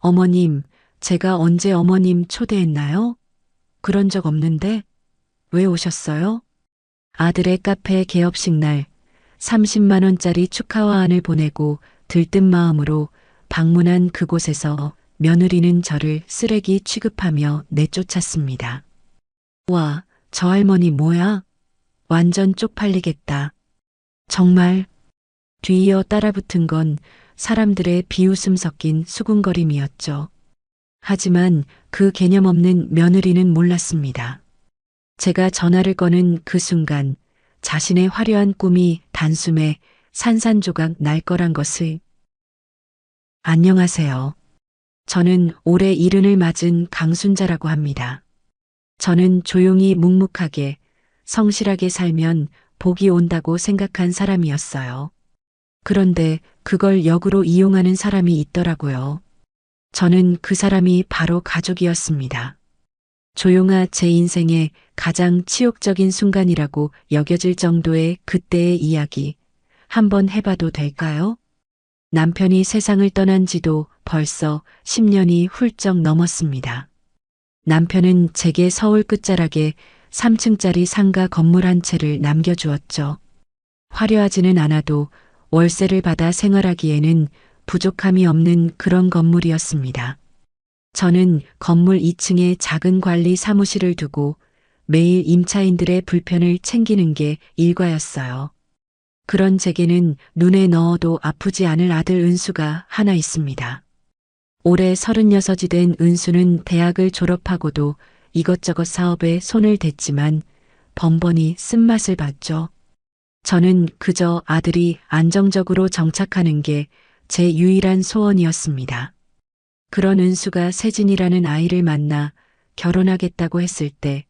어머님, 제가 언제 어머님 초대했나요? 그런 적 없는데 왜 오셨어요? 아들의 카페 개업식 날 30만 원짜리 축하화환을 보내고 들뜬 마음으로 방문한 그곳에서 며느리는 저를 쓰레기 취급하며 내쫓았습니다. 와, 저 할머니 뭐야? 완전 쪽팔리겠다. 정말 뒤이어 따라붙은 건 사람들의 비웃음 섞인 수군거림이었죠. 하지만 그 개념 없는 며느리는 몰랐습니다. 제가 전화를 거는 그 순간 자신의 화려한 꿈이 단숨에 산산조각 날 거란 것을. 안녕하세요. 저는 올해 70을 맞은 강순자라고 합니다. 저는 조용히 묵묵하게 성실하게 살면 복이 온다고 생각한 사람이었어요. 그런데 그걸 역으로 이용하는 사람이 있더라고요. 저는 그 사람이 바로 가족이었습니다. 조용아 제 인생의 가장 치욕적인 순간이라고 여겨질 정도의 그때의 이야기 한번 해봐도 될까요? 남편이 세상을 떠난 지도 벌써 10년이 훌쩍 넘었습니다. 남편은 제게 서울 끝자락에 3층짜리 상가 건물 한 채를 남겨주었죠. 화려하지는 않아도 월세를 받아 생활하기에는 부족함이 없는 그런 건물이었습니다. 저는 건물 2층에 작은 관리 사무실을 두고 매일 임차인들의 불편을 챙기는 게 일과였어요. 그런 제게는 눈에 넣어도 아프지 않을 아들 은수가 하나 있습니다. 올해 36이 된 은수는 대학을 졸업하고도 이것저것 사업에 손을 댔지만 번번이 쓴맛을 봤죠. 저는 그저 아들이 안정적으로 정착하는 게 제 유일한 소원이었습니다. 그런 은수가 세진이라는 아이를 만나 결혼하겠다고 했을 때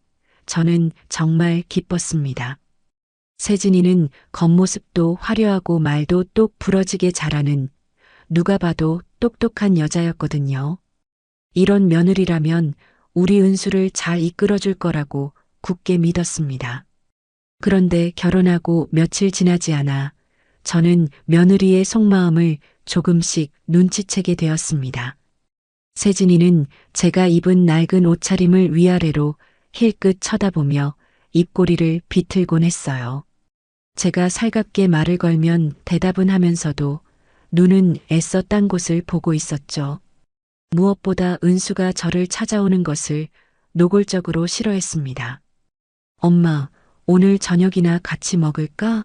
저는 정말 기뻤습니다. 세진이는 겉모습도 화려하고 말도 똑 부러지게 잘하는 누가 봐도 똑똑한 여자였거든요. 이런 며느리라면 우리 은수를 잘 이끌어줄 거라고 굳게 믿었습니다. 그런데 결혼하고 며칠 지나지 않아 저는 며느리의 속마음을 조금씩 눈치채게 되었습니다. 세진이는 제가 입은 낡은 옷차림을 위아래로 힐끗 쳐다보며 입꼬리를 비틀곤 했어요. 제가 살갑게 말을 걸면 대답은 하면서도 눈은 애써 딴 곳을 보고 있었죠. 무엇보다 은수가 저를 찾아오는 것을 노골적으로 싫어했습니다. 엄마, 오늘 저녁이나 같이 먹을까?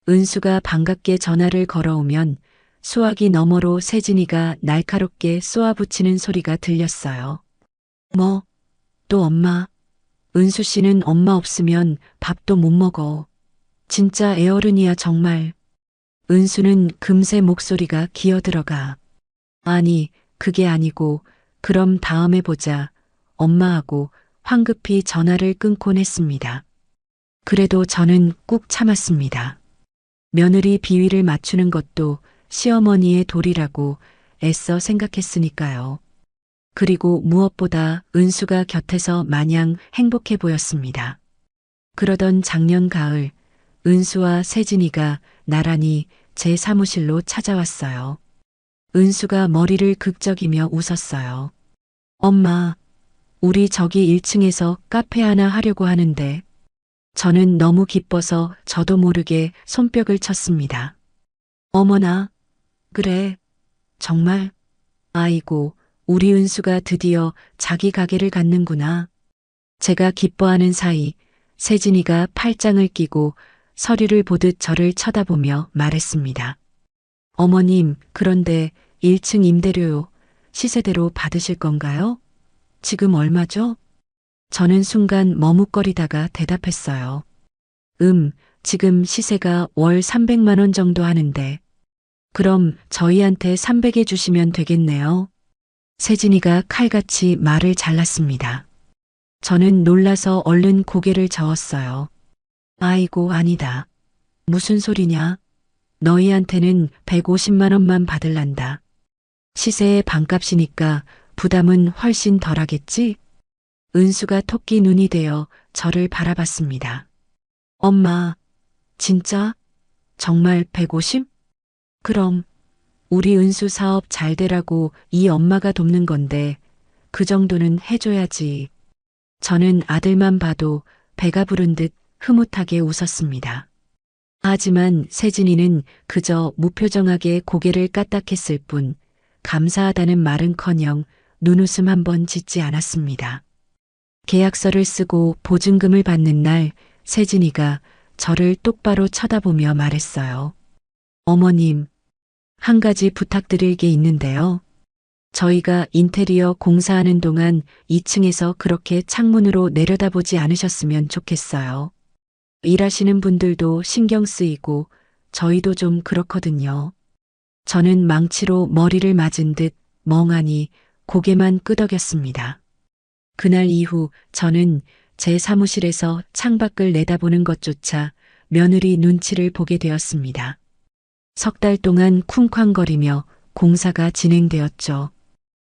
은수가 반갑게 전화를 걸어오면 수화기 너머로 세진이가 날카롭게 쏘아붙이는 소리가 들렸어요. 뭐, 또 엄마. 은수 씨는 엄마 없으면 밥도 못 먹어. 진짜 애어른이야 정말. 은수는 금세 목소리가 기어들어가. 아니, 그게 아니고 그럼 다음에 보자. 엄마하고 황급히 전화를 끊곤 했습니다. 그래도 저는 꾹 참았습니다. 며느리 비위를 맞추는 것도 시어머니의 도리라고 애써 생각했으니까요. 그리고 무엇보다 은수가 곁에서 마냥 행복해 보였습니다. 그러던 작년 가을, 은수와 세진이가 나란히 제 사무실로 찾아왔어요. 은수가 머리를 극적이며 웃었어요. 엄마, 우리 저기 1층에서 카페 하나 하려고 하는데. 저는 너무 기뻐서 저도 모르게 손뼉을 쳤습니다. 어머나, 그래, 정말. 아이고, 우리 은수가 드디어 자기 가게를 갖는구나. 제가 기뻐하는 사이 세진이가 팔짱을 끼고 서류를 보듯 저를 쳐다보며 말했습니다. 어머님, 그런데 1층 임대료요. 시세대로 받으실 건가요? 지금 얼마죠? 저는 순간 머뭇거리다가 대답했어요. 지금 시세가 월 300만 원 정도 하는데. 그럼 저희한테 300에 주시면 되겠네요. 세진이가 칼같이 말을 잘랐습니다. 저는 놀라서 얼른 고개를 저었어요. 아이고, 아니다. 무슨 소리냐? 너희한테는 150만 원만 받을란다. 시세의 반값이니까 부담은 훨씬 덜하겠지? 은수가 토끼 눈이 되어 저를 바라봤습니다. 엄마, 진짜? 정말 150? 그럼 우리 은수 사업 잘 되라고 이 엄마가 돕는 건데 그 정도는 해줘야지. 저는 아들만 봐도 배가 부른 듯 흐뭇하게 웃었습니다. 하지만 세진이는 그저 무표정하게 고개를 까딱했을 뿐 감사하다는 말은커녕 눈웃음 한 번 짓지 않았습니다. 계약서를 쓰고 보증금을 받는 날 세진이가 저를 똑바로 쳐다보며 말했어요. 어머님, 한 가지 부탁드릴 게 있는데요. 저희가 인테리어 공사하는 동안 2층에서 그렇게 창문으로 내려다보지 않으셨으면 좋겠어요. 일하시는 분들도 신경 쓰이고 저희도 좀 그렇거든요. 저는 망치로 머리를 맞은 듯 멍하니 고개만 끄덕였습니다. 그날 이후 저는 제 사무실에서 창밖을 내다보는 것조차 며느리 눈치를 보게 되었습니다. 석 달 동안 쿵쾅거리며 공사가 진행되었죠.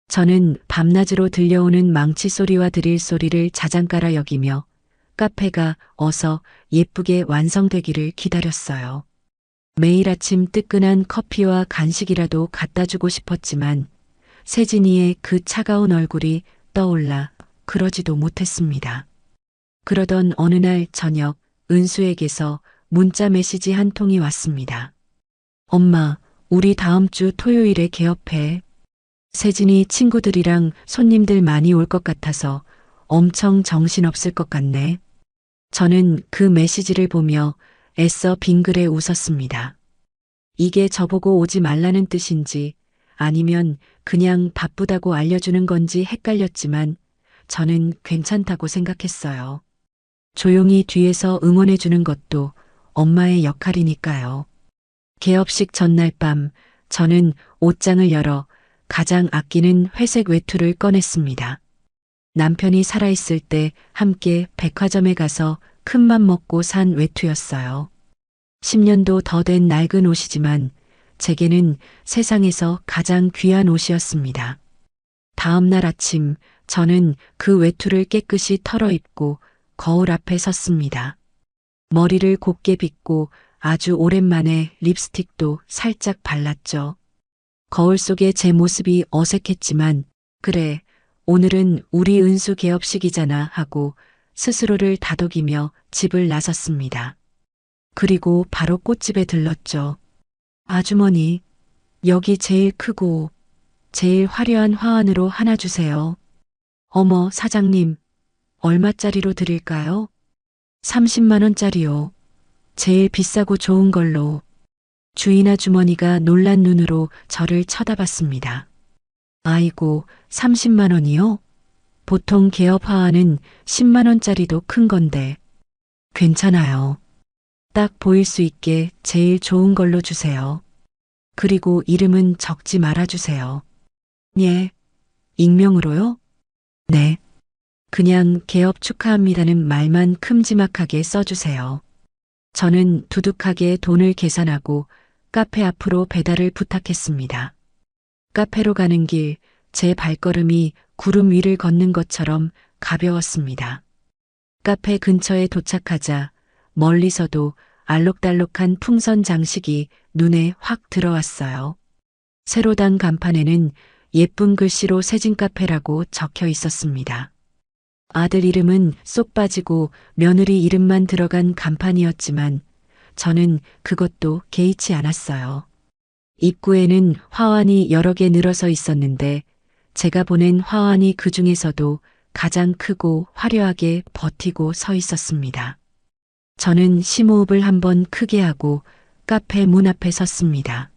저는 밤낮으로 들려오는 망치 소리와 드릴 소리를 자장가라 여기며 카페가 어서 예쁘게 완성되기를 기다렸어요. 매일 아침 뜨끈한 커피와 간식이라도 갖다 주고 싶었지만 세진이의 그 차가운 얼굴이 떠올라 그러지도 못했습니다. 그러던 어느 날 저녁 은수에게서 문자 메시지 한 통이 왔습니다. 엄마, 우리 다음 주 토요일에 개업해. 세진이 친구들이랑 손님들 많이 올 것 같아서 엄청 정신없을 것 같네. 저는 그 메시지를 보며 애써 빙그레 웃었습니다. 이게 저보고 오지 말라는 뜻인지 아니면 그냥 바쁘다고 알려주는 건지 헷갈렸지만 저는 괜찮다고 생각했어요. 조용히 뒤에서 응원해 주는 것도 엄마의 역할이니까요. 개업식 전날 밤 저는 옷장을 열어 가장 아끼는 회색 외투를 꺼냈습니다. 남편이 살아있을 때 함께 백화점에 가서 큰맘 먹고 산 외투였어요. 10년도 더 된 낡은 옷이지만 제게는 세상에서 가장 귀한 옷이었습니다. 다음 날 아침 저는 그 외투를 깨끗이 털어입고 거울 앞에 섰습니다. 머리를 곱게 빗고 아주 오랜만에 립스틱도 살짝 발랐죠. 거울 속의 제 모습이 어색했지만 그래, 오늘은 우리 은수 개업식이잖아 하고 스스로를 다독이며 집을 나섰습니다. 그리고 바로 꽃집에 들렀죠. 아주머니, 여기 제일 크고 제일 화려한 화환으로 하나 주세요. 어머, 사장님, 얼마짜리로 드릴까요? 30만 원짜리요. 제일 비싸고 좋은 걸로. 주인 아주머니가 놀란 눈으로 저를 쳐다봤습니다. 아이고, 30만 원이요? 보통 개업 화환은 10만 원짜리도 큰 건데. 괜찮아요. 딱 보일 수 있게 제일 좋은 걸로 주세요. 그리고 이름은 적지 말아주세요. 예. 익명으로요? 네. 그냥 개업 축하합니다는 말만 큼지막하게 써주세요. 저는 두둑하게 돈을 계산하고 카페 앞으로 배달을 부탁했습니다. 카페로 가는 길, 제 발걸음이 구름 위를 걷는 것처럼 가벼웠습니다. 카페 근처에 도착하자 멀리서도 알록달록한 풍선 장식이 눈에 확 들어왔어요. 새로 단 간판에는 예쁜 글씨로 세진 카페라고 적혀 있었습니다. 아들 이름은 쏙 빠지고 며느리 이름만 들어간 간판이었지만 저는 그것도 개의치 않았어요. 입구에는 화환이 여러 개 늘어서 있었는데 제가 보낸 화환이 그 중에서도 가장 크고 화려하게 버티고 서 있었습니다. 저는 심호흡을 한번 크게 하고 카페 문 앞에 섰습니다.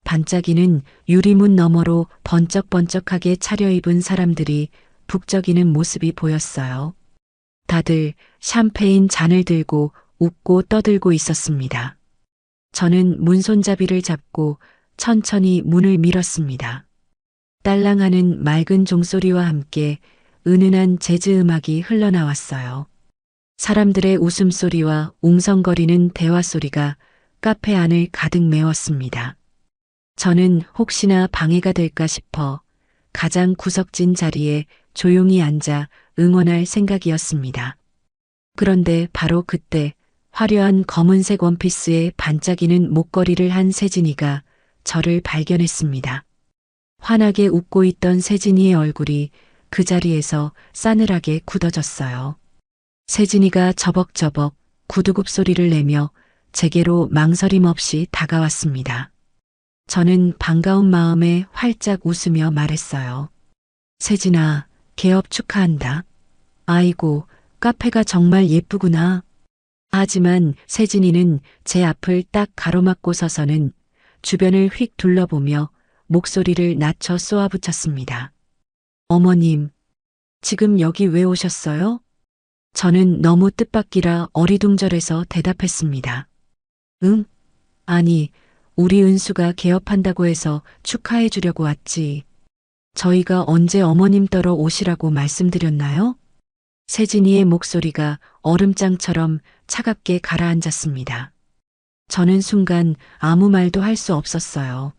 반짝이는 유리문 너머로 번쩍번쩍하게 차려입은 사람들이 북적이는 모습이 보였어요. 다들 샴페인 잔을 들고 웃고 떠들고 있었습니다. 저는 문손잡이를 잡고 천천히 문을 밀었습니다. 딸랑하는 맑은 종소리와 함께 은은한 재즈 음악이 흘러나왔어요. 사람들의 웃음소리와 웅성거리는 대화소리가 카페 안을 가득 메웠습니다. 저는 혹시나 방해가 될까 싶어 가장 구석진 자리에 조용히 앉아 응원할 생각이었습니다. 그런데 바로 그때 화려한 검은색 원피스에 반짝이는 목걸이를 한 세진이가 저를 발견했습니다. 환하게 웃고 있던 세진이의 얼굴이 그 자리에서 싸늘하게 굳어졌어요. 세진이가 저벅저벅 구두굽 소리를 내며 제게로 망설임 없이 다가왔습니다. 저는 반가운 마음에 활짝 웃으며 말했어요. 세진아, 개업 축하한다. 아이고, 카페가 정말 예쁘구나. 하지만 세진이는 제 앞을 딱 가로막고 서서는 주변을 휙 둘러보며 목소리를 낮춰 쏘아붙였습니다. 어머님, 지금 여기 왜 오셨어요? 저는 너무 뜻밖이라 어리둥절해서 대답했습니다. 응? 아니, 우리 은수가 개업한다고 해서 축하해 주려고 왔지. 저희가 언제 어머님 따러 오시라고 말씀드렸나요? 세진이의 목소리가 얼음장처럼 차갑게 가라앉았습니다. 저는 순간 아무 말도 할 수 없었어요.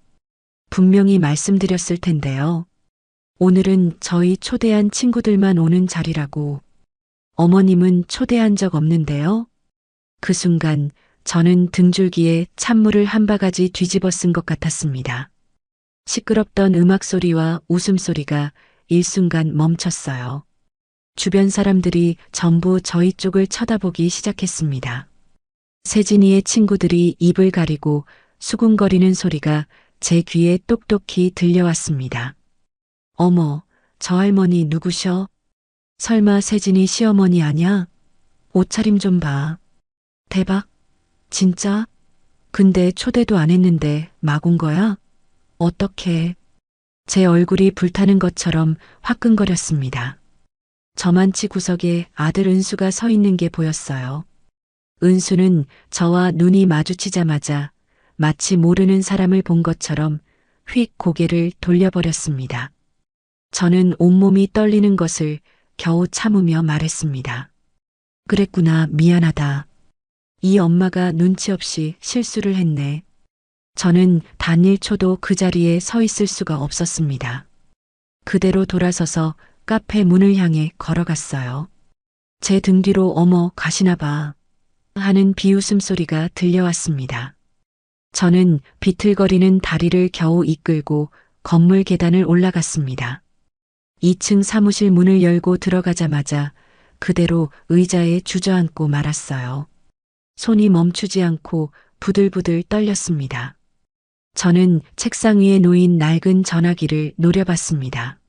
분명히 말씀드렸을 텐데요. 오늘은 저희 초대한 친구들만 오는 자리라고. 어머님은 초대한 적 없는데요. 그 순간 저는 등줄기에 찬물을 한 바가지 뒤집어 쓴 것 같았습니다. 시끄럽던 음악 소리와 웃음소리가 일순간 멈췄어요. 주변 사람들이 전부 저희 쪽을 쳐다보기 시작했습니다. 세진이의 친구들이 입을 가리고 수군거리는 소리가 제 귀에 똑똑히 들려왔습니다. 어머, 저 할머니 누구셔? 설마 세진이 시어머니 아냐? 옷차림 좀 봐. 대박? 진짜? 근데 초대도 안 했는데 막 온 거야? 어떡해. 제 얼굴이 불타는 것처럼 화끈거렸습니다. 저만치 구석에 아들 은수가 서 있는 게 보였어요. 은수는 저와 눈이 마주치자마자 마치 모르는 사람을 본 것처럼 휙 고개를 돌려버렸습니다. 저는 온몸이 떨리는 것을 겨우 참으며 말했습니다. 그랬구나, 미안하다. 이 엄마가 눈치 없이 실수를 했네. 저는 단 1초도 그 자리에 서 있을 수가 없었습니다. 그대로 돌아서서 카페 문을 향해 걸어갔어요. 제 등 뒤로 어머 가시나 봐 하는 비웃음 소리가 들려왔습니다. 저는 비틀거리는 다리를 겨우 이끌고 건물 계단을 올라갔습니다. 2층 사무실 문을 열고 들어가자마자 그대로 의자에 주저앉고 말았어요. 손이 멈추지 않고 부들부들 떨렸습니다. 저는 책상 위에 놓인 낡은 전화기를 노려봤습니다.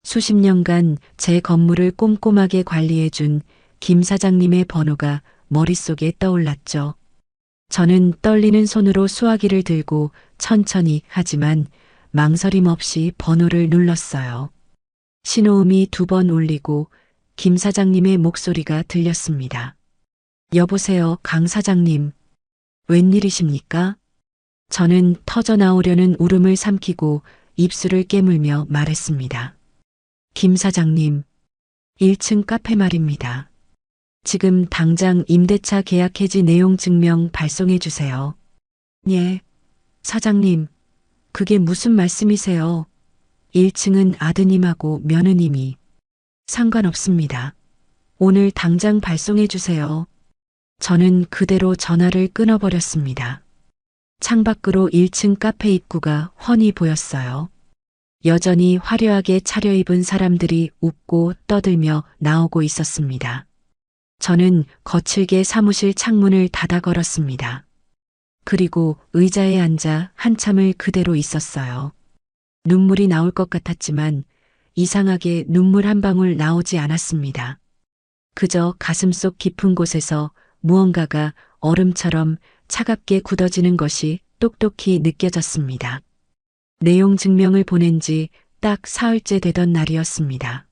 수십 년간 제 건물을 꼼꼼하게 관리해준 김 사장님의 번호가 머릿속에 떠올랐죠. 저는 떨리는 손으로 수화기를 들고 천천히 하지만 망설임 없이 번호를 눌렀어요. 신호음이 2번 울리고 김 사장님의 목소리가 들렸습니다. 여보세요, 강 사장님. 웬일이십니까? 저는 터져나오려는 울음을 삼키고 입술을 깨물며 말했습니다. 김 사장님, 1층 카페 말입니다. 지금 당장 임대차 계약 해지 내용 증명 발송해 주세요. 예, 사장님, 그게 무슨 말씀이세요? 1층은 아드님하고 며느님이. 상관없습니다. 오늘 당장 발송해 주세요. 저는 그대로 전화를 끊어버렸습니다. 창밖으로 1층 카페 입구가 훤히 보였어요. 여전히 화려하게 차려입은 사람들이 웃고 떠들며 나오고 있었습니다. 저는 거칠게 사무실 창문을 닫아 걸었습니다. 그리고 의자에 앉아 한참을 그대로 있었어요. 눈물이 나올 것 같았지만 이상하게 눈물 한 방울 나오지 않았습니다. 그저 가슴속 깊은 곳에서 무언가가 얼음처럼 차갑게 굳어지는 것이 똑똑히 느껴졌습니다. 내용 증명을 보낸 지 딱 사흘째 되던 날이었습니다.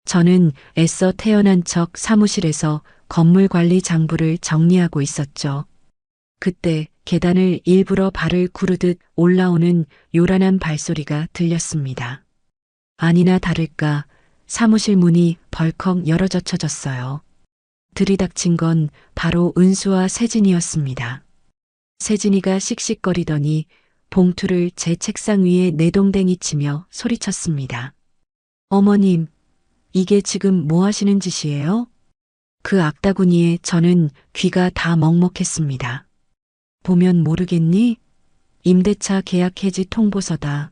저는 애써 태어난 척 사무실에서 건물관리 장부를 정리하고 있었죠. 그때 계단을 일부러 발을 구르듯 올라오는 요란한 발소리가 들렸습니다. 아니나 다를까 사무실 문이 벌컥 열어젖혀졌어요. 들이닥친 건 바로 은수와 세진이었습니다. 세진이가 씩씩거리더니 봉투를 제 책상 위에 내동댕이 치며 소리쳤습니다. 어머님, 이게 지금 뭐 하시는 짓이에요? 그 악다구니에 저는 귀가 다 먹먹했습니다. 보면 모르겠니? 임대차 계약 해지 통보서다.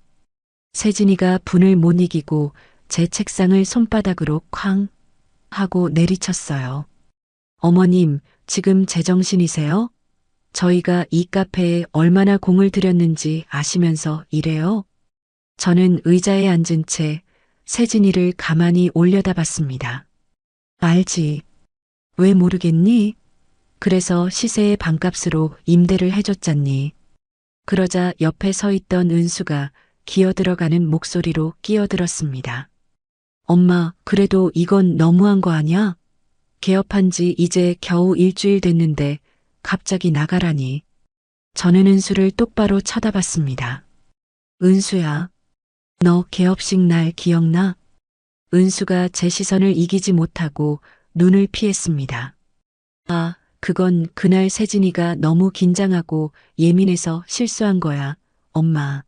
세진이가 분을 못 이기고 제 책상을 손바닥으로 쾅 하고 내리쳤어요. 어머님, 지금 제정신이세요? 저희가 이 카페에 얼마나 공을 들였는지 아시면서 이래요? 저는 의자에 앉은 채 세진이를 가만히 올려다봤습니다. 알지. 왜 모르겠니? 그래서 시세의 반값으로 임대를 해줬잖니. 그러자 옆에 서 있던 은수가 기어들어가는 목소리로 끼어들었습니다. 엄마, 그래도 이건 너무한 거 아냐? 개업한 지 이제 겨우 일주일 됐는데 갑자기 나가라니. 저는 은수를 똑바로 쳐다봤습니다. 은수야, 너 개업식 날 기억나? 은수가 제 시선을 이기지 못하고 눈을 피했습니다. 아, 그건 그날 세진이가 너무 긴장하고 예민해서 실수한 거야, 엄마.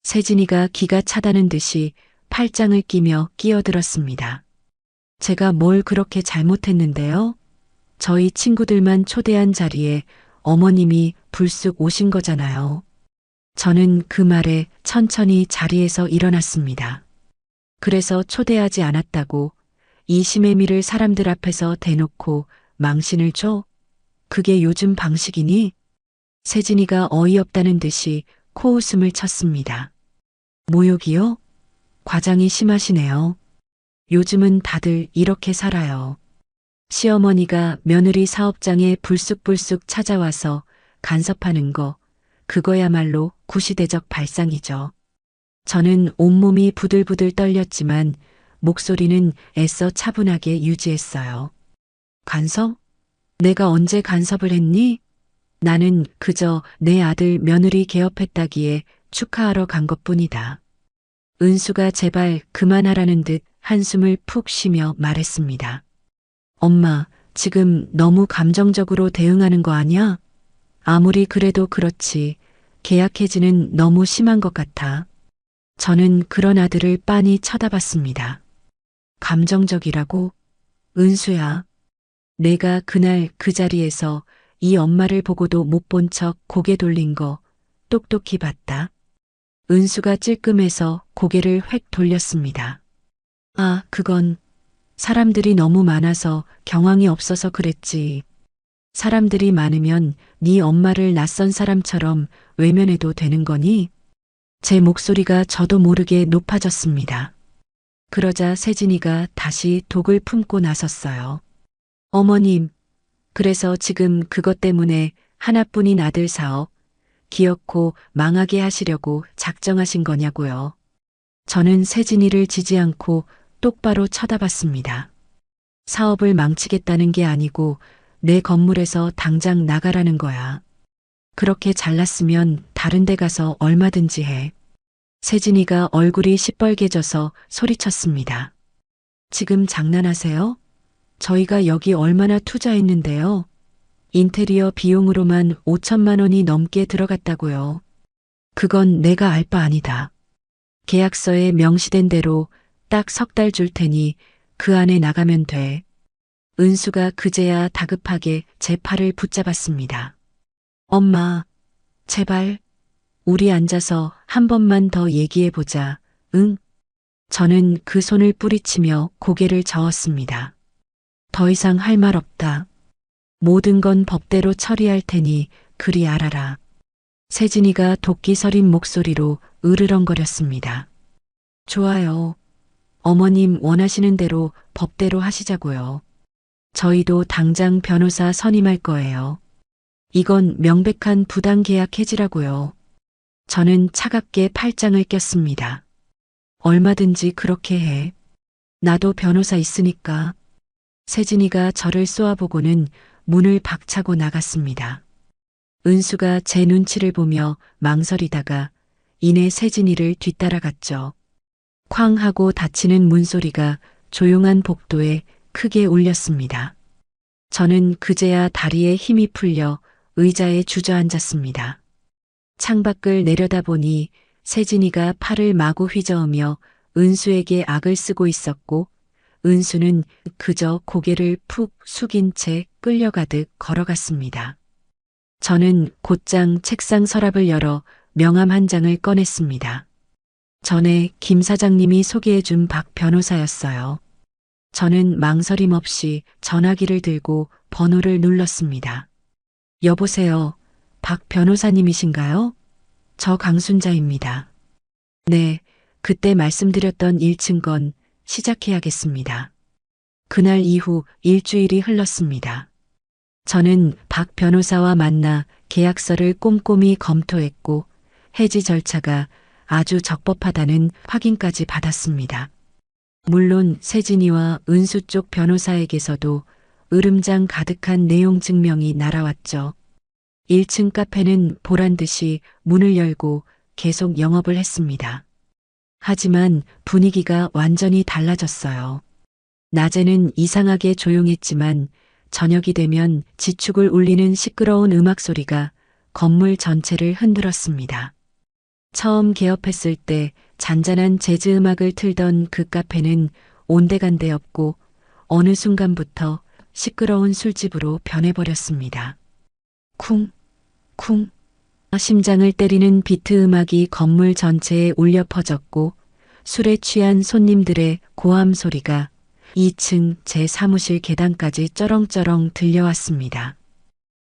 세진이가 기가 차다는 듯이 팔짱을 끼며 끼어들었습니다. 제가 뭘 그렇게 잘못했는데요? 저희 친구들만 초대한 자리에 어머님이 불쑥 오신 거잖아요. 저는 그 말에 천천히 자리에서 일어났습니다. 그래서 초대하지 않았다고 이 시매미를 사람들 앞에서 대놓고 망신을 줘? 그게 요즘 방식이니? 세진이가 어이없다는 듯이 코웃음을 쳤습니다. 모욕이요? 과장이 심하시네요. 요즘은 다들 이렇게 살아요. 시어머니가 며느리 사업장에 불쑥불쑥 찾아와서 간섭하는 거, 그거야말로 구시대적 발상이죠. 저는 온몸이 부들부들 떨렸지만 목소리는 애써 차분하게 유지했어요. 간섭? 내가 언제 간섭을 했니? 나는 그저 내 아들 며느리 개업했다기에 축하하러 간 것뿐이다. 은수가 제발 그만하라는 듯 한숨을 푹 쉬며 말했습니다. 엄마, 지금 너무 감정적으로 대응하는 거 아니야? 아무리 그래도 그렇지. 계약 해지는 너무 심한 것 같아. 저는 그런 아들을 빤히 쳐다봤습니다. 감정적이라고? 은수야. 내가 그날 그 자리에서 이 엄마를 보고도 못 본 척 고개 돌린 거 똑똑히 봤다. 은수가 찔끔해서 고개를 획 돌렸습니다. 아, 그건 사람들이 너무 많아서 경황이 없어서 그랬지. 사람들이 많으면 네 엄마를 낯선 사람처럼 외면해도 되는 거니? 제 목소리가 저도 모르게 높아졌습니다. 그러자 세진이가 다시 독을 품고 나섰어요. 어머님, 그래서 지금 그것 때문에 하나뿐인 아들 사업 기어코 망하게 하시려고 작정하신 거냐고요. 저는 세진이를 지지 않고 똑바로 쳐다봤습니다. 사업을 망치겠다는 게 아니고 내 건물에서 당장 나가라는 거야. 그렇게 잘났으면 다른 데 가서 얼마든지 해. 세진이가 얼굴이 시뻘개져서 소리쳤습니다. 지금 장난하세요? 저희가 여기 얼마나 투자했는데요. 인테리어 비용으로만 5천만 원이 넘게 들어갔다고요. 그건 내가 알 바 아니다. 계약서에 명시된 대로 딱 3달 줄 테니 그 안에 나가면 돼. 은수가 그제야 다급하게 제 팔을 붙잡았습니다. 엄마, 제발 우리 앉아서 한 번만 더 얘기해보자. 응? 저는 그 손을 뿌리치며 고개를 저었습니다. 더 이상 할 말 없다. 모든 건 법대로 처리할 테니 그리 알아라. 세진이가 도끼 서린 목소리로 으르렁거렸습니다. 좋아요. 어머님 원하시는 대로 법대로 하시자고요. 저희도 당장 변호사 선임할 거예요. 이건 명백한 부당계약 해지라고요. 저는 차갑게 팔짱을 꼈습니다. 얼마든지 그렇게 해. 나도 변호사 있으니까. 세진이가 저를 쏘아보고는 문을 박차고 나갔습니다. 은수가 제 눈치를 보며 망설이다가 이내 세진이를 뒤따라갔죠. 쾅 하고 닫히는 문소리가 조용한 복도에 크게 울렸습니다. 저는 그제야 다리에 힘이 풀려 의자에 주저앉았습니다. 창밖을 내려다보니 세진이가 팔을 마구 휘저으며 은수에게 악을 쓰고 있었고 은수는 그저 고개를 푹 숙인 채 끌려가듯 걸어갔습니다. 저는 곧장 책상 서랍을 열어 명함 한 장을 꺼냈습니다. 전에 김 사장님이 소개해준 박 변호사였어요. 저는 망설임 없이 전화기를 들고 번호를 눌렀습니다. 여보세요. 박 변호사님이신가요? 저 강순자입니다. 네, 그때 말씀드렸던 1층 건 시작해야겠습니다. 그날 이후 일주일이 흘렀습니다. 저는 박 변호사와 만나 계약서를 꼼꼼히 검토했고 해지 절차가 아주 적법하다는 확인까지 받았습니다. 물론 세진이와 은수 쪽 변호사에게서도 으름장 가득한 내용 증명이 날아왔죠. 1층 카페는 보란 듯이 문을 열고 계속 영업을 했습니다. 하지만 분위기가 완전히 달라졌어요. 낮에는 이상하게 조용했지만 저녁이 되면 지축을 울리는 시끄러운 음악 소리가 건물 전체를 흔들었습니다. 처음 개업했을 때 잔잔한 재즈 음악을 틀던 그 카페는 온데간데 없고 어느 순간부터 시끄러운 술집으로 변해버렸습니다. 쿵, 쿵. 심장을 때리는 비트 음악이 건물 전체에 울려 퍼졌고 술에 취한 손님들의 고함 소리가 2층 제 사무실 계단까지 쩌렁쩌렁 들려왔습니다.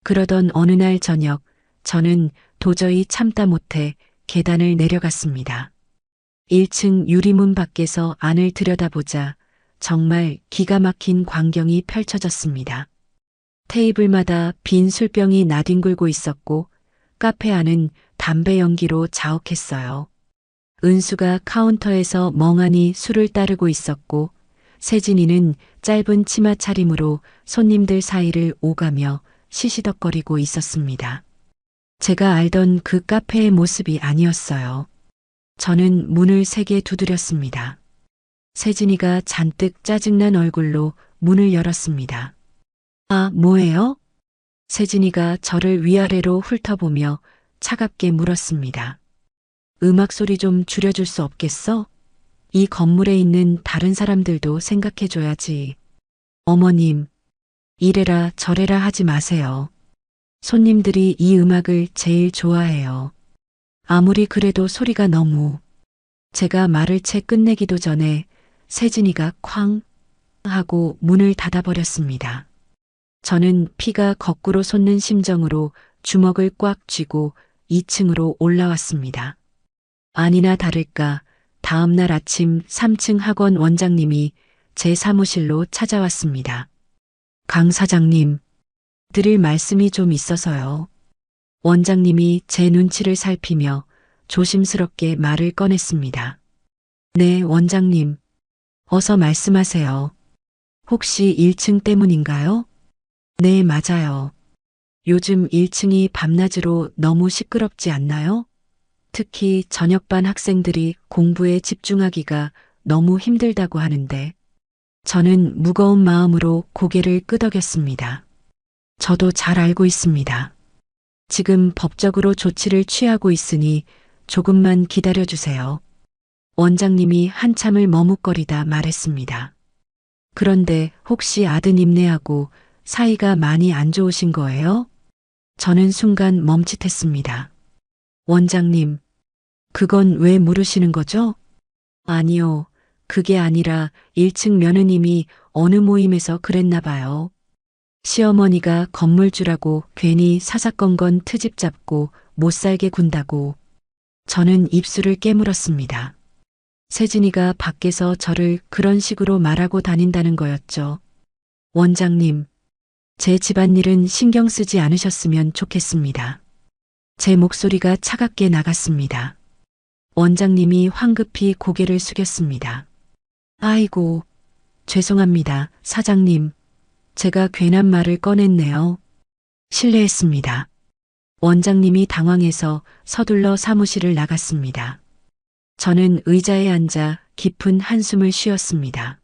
그러던 어느 날 저녁 저는 도저히 참다 못해 계단을 내려갔습니다. 1층 유리문 밖에서 안을 들여다보자 정말 기가 막힌 광경이 펼쳐졌습니다. 테이블마다 빈 술병이 나뒹굴고 있었고 카페 안은 담배 연기로 자욱했어요. 은수가 카운터에서 멍하니 술을 따르고 있었고 세진이는 짧은 치마 차림으로 손님들 사이를 오가며 시시덕거리고 있었습니다. 제가 알던 그 카페의 모습이 아니었어요. 저는 문을 세게 두드렸습니다. 세진이가 잔뜩 짜증난 얼굴로 문을 열었습니다. 아, 뭐예요? 세진이가 저를 위아래로 훑어보며 차갑게 물었습니다. 음악 소리 좀 줄여줄 수 없겠어? 이 건물에 있는 다른 사람들도 생각해줘야지. 어머님, 이래라 저래라 하지 마세요. 손님들이 이 음악을 제일 좋아해요. 아무리 그래도 소리가 너무. 제가 말을 채 끝내기도 전에 세진이가 쾅 하고 문을 닫아버렸습니다. 저는 피가 거꾸로 솟는 심정으로 주먹을 꽉 쥐고 2층으로 올라왔습니다. 아니나 다를까 다음 날 아침 3층 학원 원장님이 제 사무실로 찾아왔습니다. 강 사장님, 드릴 말씀이 좀 있어서요. 원장님이 제 눈치를 살피며 조심스럽게 말을 꺼냈습니다. 네, 원장님. 어서 말씀하세요. 혹시 1층 때문인가요? 네, 맞아요. 요즘 1층이 밤낮으로 너무 시끄럽지 않나요? 특히 저녁반 학생들이 공부에 집중하기가 너무 힘들다고 하는데 저는 무거운 마음으로 고개를 끄덕였습니다. 저도 잘 알고 있습니다. 지금 법적으로 조치를 취하고 있으니 조금만 기다려주세요. 원장님이 한참을 머뭇거리다 말했습니다. 그런데 혹시 아드님네하고 사이가 많이 안 좋으신 거예요? 저는 순간 멈칫했습니다. 원장님, 그건 왜 물으시는 거죠? 아니요, 그게 아니라 1층 며느님이 어느 모임에서 그랬나 봐요. 시어머니가 건물주라고 괜히 사사건건 트집 잡고 못 살게 군다고. 저는 입술을 깨물었습니다. 세진이가 밖에서 저를 그런 식으로 말하고 다닌다는 거였죠. 원장님, 제 집안일은 신경 쓰지 않으셨으면 좋겠습니다. 제 목소리가 차갑게 나갔습니다. 원장님이 황급히 고개를 숙였습니다. 아이고, 죄송합니다, 사장님. 제가 괜한 말을 꺼냈네요. 실례했습니다. 원장님이 당황해서 서둘러 사무실을 나갔습니다. 저는 의자에 앉아 깊은 한숨을 쉬었습니다.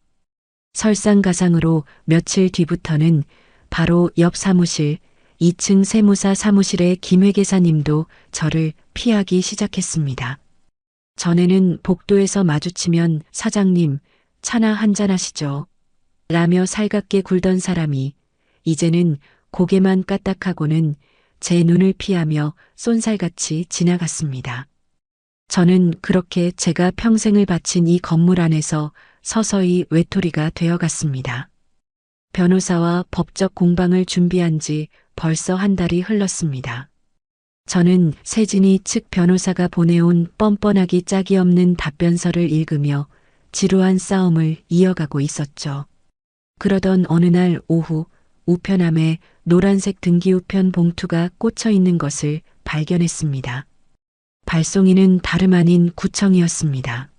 설상가상으로 며칠 뒤부터는 바로 옆 사무실 2층 세무사 사무실의 김 회계사님도 저를 피하기 시작했습니다. 전에는 복도에서 마주치면 사장님 차나 한잔 하시죠? 라며 살갑게 굴던 사람이 이제는 고개만 까딱하고는 제 눈을 피하며 쏜살같이 지나갔습니다. 저는 그렇게 제가 평생을 바친 이 건물 안에서 서서히 외톨이가 되어갔습니다. 변호사와 법적 공방을 준비한 지 벌써 한 달이 흘렀습니다. 저는 세진이 측 변호사가 보내온 뻔뻔하기 짝이 없는 답변서를 읽으며 지루한 싸움을 이어가고 있었죠. 그러던 어느 날 오후 우편함에 노란색 등기우편 봉투가 꽂혀 있는 것을 발견했습니다. 발송인은 다름 아닌 구청이었습니다.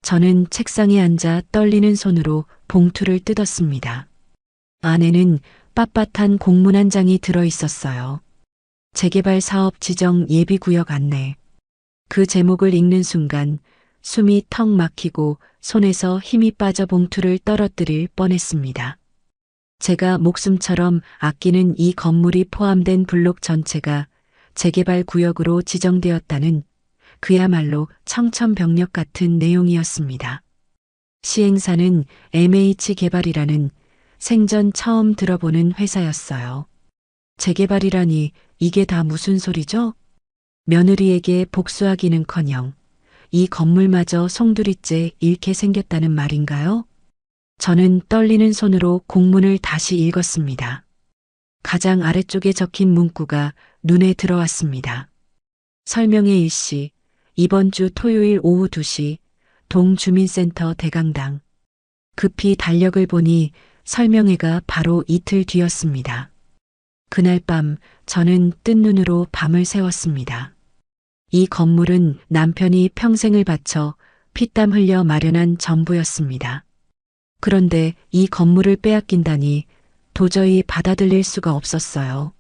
저는 책상에 앉아 떨리는 손으로 봉투를 뜯었습니다. 안에는 빳빳한 공문 한 장이 들어 있었어요. 재개발 사업 지정 예비구역 안내. 그 제목을 읽는 순간 숨이 턱 막히고 손에서 힘이 빠져 봉투를 떨어뜨릴 뻔했습니다. 제가 목숨처럼 아끼는 이 건물이 포함된 블록 전체가 재개발 구역으로 지정되었다는 그야말로 청천벽력 같은 내용이었습니다. 시행사는 MH개발이라는 생전 처음 들어보는 회사였어요. 재개발이라니 이게 다 무슨 소리죠? 며느리에게 복수하기는커녕 이 건물마저 송두리째 잃게 생겼다는 말인가요? 저는 떨리는 손으로 공문을 다시 읽었습니다. 가장 아래쪽에 적힌 문구가 눈에 들어왔습니다. 설명의 일시, 이번 주 토요일 오후 2시, 동주민센터 대강당. 급히 달력을 보니 설명회가 바로 이틀 뒤였습니다. 그날 밤 저는 뜬 눈으로 밤을 새웠습니다. 이 건물은 남편이 평생을 바쳐 피땀 흘려 마련한 전부였습니다. 그런데 이 건물을 빼앗긴다니 도저히 받아들일 수가 없었어요.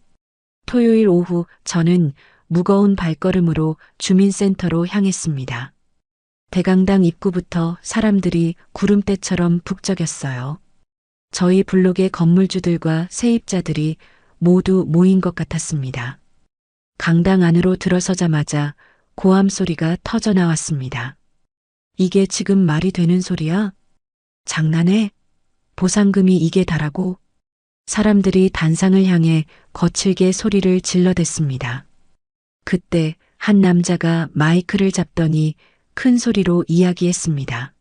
토요일 오후 저는 무거운 발걸음으로 주민센터로 향했습니다. 대강당 입구부터 사람들이 구름대처럼 북적였어요. 저희 블록의 건물주들과 세입자들이 모두 모인 것 같았습니다. 강당 안으로 들어서자마자 고함 소리가 터져 나왔습니다. 이게 지금 말이 되는 소리야? 장난해? 보상금이 이게 다라고? 사람들이 단상을 향해 거칠게 소리를 질러댔습니다. 그때 한 남자가 마이크를 잡더니 큰 소리로 이야기했습니다.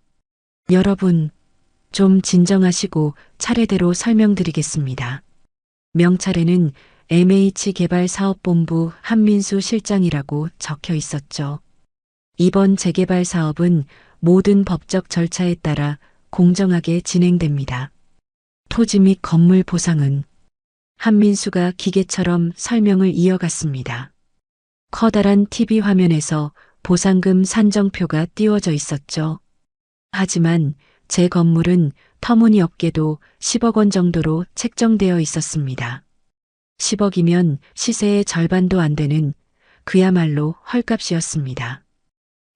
여러분, 좀 진정하시고 차례대로 설명드리겠습니다. 명찰에는 MH개발사업본부 한민수 실장이라고 적혀 있었죠. 이번 재개발 사업은 모든 법적 절차에 따라 공정하게 진행됩니다. 토지 및 건물 보상은 한민수가 기계처럼 설명을 이어갔습니다. 커다란 TV 화면에서 보상금 산정표가 띄워져 있었죠. 하지만 제 건물은 터무니없게도 10억 원 정도로 책정되어 있었습니다. 10억이면 시세의 절반도 안 되는 그야말로 헐값이었습니다.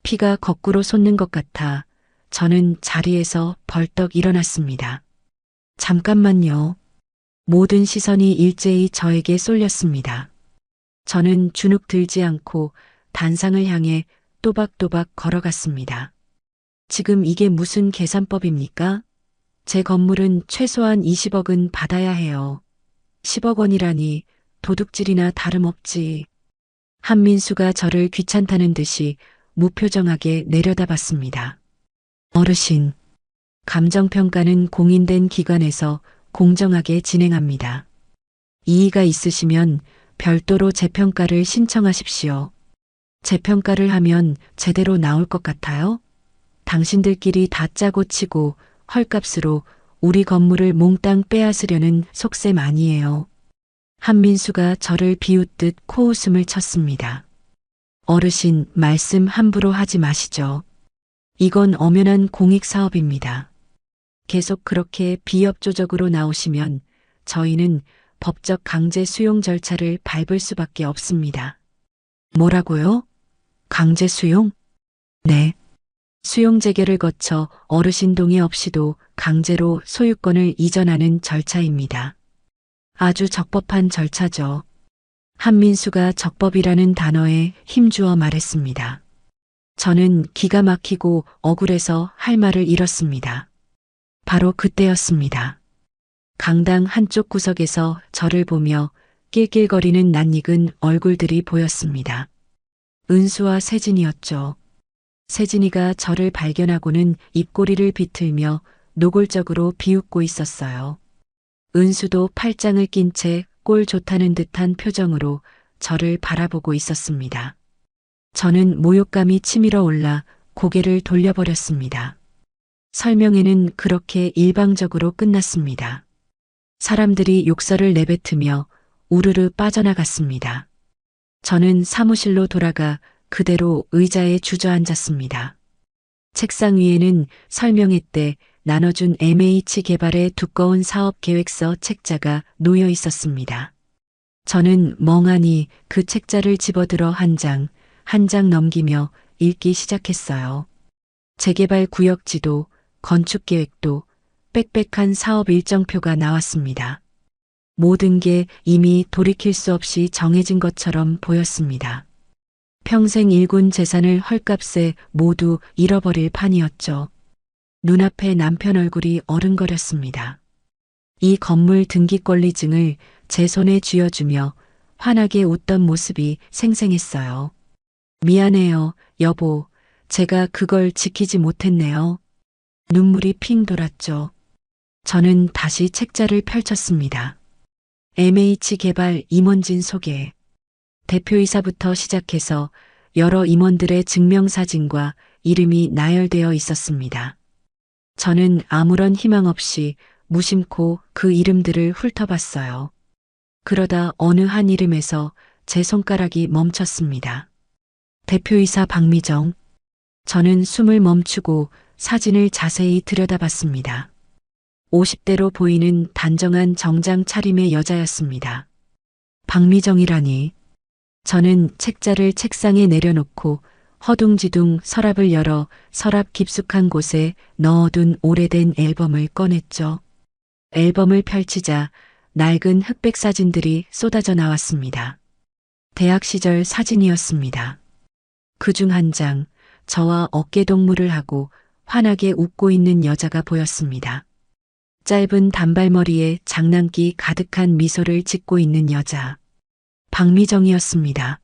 피가 거꾸로 솟는 것 같아 저는 자리에서 벌떡 일어났습니다. 잠깐만요. 모든 시선이 일제히 저에게 쏠렸습니다. 저는 주눅 들지 않고 단상을 향해 또박또박 걸어갔습니다. 지금 이게 무슨 계산법입니까? 제 건물은 최소한 20억은 받아야 해요. 10억 원이라니 도둑질이나 다름없지. 한민수가 저를 귀찮다는 듯이 무표정하게 내려다봤습니다. 어르신, 감정평가는 공인된 기관에서 공정하게 진행합니다. 이의가 있으시면 별도로 재평가를 신청하십시오. 재평가를 하면 제대로 나올 것 같아요? 당신들끼리 다 짜고 치고 헐값으로 우리 건물을 몽땅 빼앗으려는 속셈 아니에요. 한민수가 저를 비웃듯 코웃음을 쳤습니다. 어르신, 말씀 함부로 하지 마시죠. 이건 엄연한 공익사업입니다. 계속 그렇게 비협조적으로 나오시면 저희는 법적 강제 수용 절차를 밟을 수밖에 없습니다. 뭐라고요? 강제 수용? 네. 수용 재결을 거쳐 어르신 동의 없이도 강제로 소유권을 이전하는 절차입니다. 아주 적법한 절차죠. 한민수가 적법이라는 단어에 힘주어 말했습니다. 저는 기가 막히고 억울해서 할 말을 잃었습니다. 바로 그때였습니다. 강당 한쪽 구석에서 저를 보며 낄낄거리는 낯익은 얼굴들이 보였습니다. 은수와 세진이었죠. 세진이가 저를 발견하고는 입꼬리를 비틀며 노골적으로 비웃고 있었어요. 은수도 팔짱을 낀 채 꼴 좋다는 듯한 표정으로 저를 바라보고 있었습니다. 저는 모욕감이 치밀어 올라 고개를 돌려버렸습니다. 설명회는 그렇게 일방적으로 끝났습니다. 사람들이 욕설을 내뱉으며 우르르 빠져나갔습니다. 저는 사무실로 돌아가 그대로 의자에 주저앉았습니다. 책상 위에는 설명회 때 나눠준 MH 개발의 두꺼운 사업 계획서 책자가 놓여 있었습니다. 저는 멍하니 그 책자를 집어들어 한 장, 한 장 넘기며 읽기 시작했어요. 재개발 구역 지도, 건축 계획도, 빽빽한 사업 일정표가 나왔습니다. 모든 게 이미 돌이킬 수 없이 정해진 것처럼 보였습니다. 평생 일군 재산을 헐값에 모두 잃어버릴 판이었죠. 눈앞에 남편 얼굴이 어른거렸습니다. 이 건물 등기권리증을 제 손에 쥐어주며 환하게 웃던 모습이 생생했어요. 미안해요, 여보. 제가 그걸 지키지 못했네요. 눈물이 핑 돌았죠. 저는 다시 책자를 펼쳤습니다. MH개발 임원진 소개. 대표이사부터 시작해서 여러 임원들의 증명사진과 이름이 나열되어 있었습니다. 저는 아무런 희망 없이 무심코 그 이름들을 훑어봤어요. 그러다 어느 한 이름에서 제 손가락이 멈췄습니다. 대표이사 박미정. 저는 숨을 멈추고 사진을 자세히 들여다봤습니다. 50대로 보이는 단정한 정장 차림의 여자였습니다. 박미정이라니. 저는 책자를 책상에 내려놓고 허둥지둥 서랍을 열어 서랍 깊숙한 곳에 넣어둔 오래된 앨범을 꺼냈죠. 앨범을 펼치자 낡은 흑백 사진들이 쏟아져 나왔습니다. 대학 시절 사진이었습니다. 그중 한 장, 저와 어깨동무를 하고 환하게 웃고 있는 여자가 보였습니다. 짧은 단발머리에 장난기 가득한 미소를 짓고 있는 여자. 박미정이었습니다.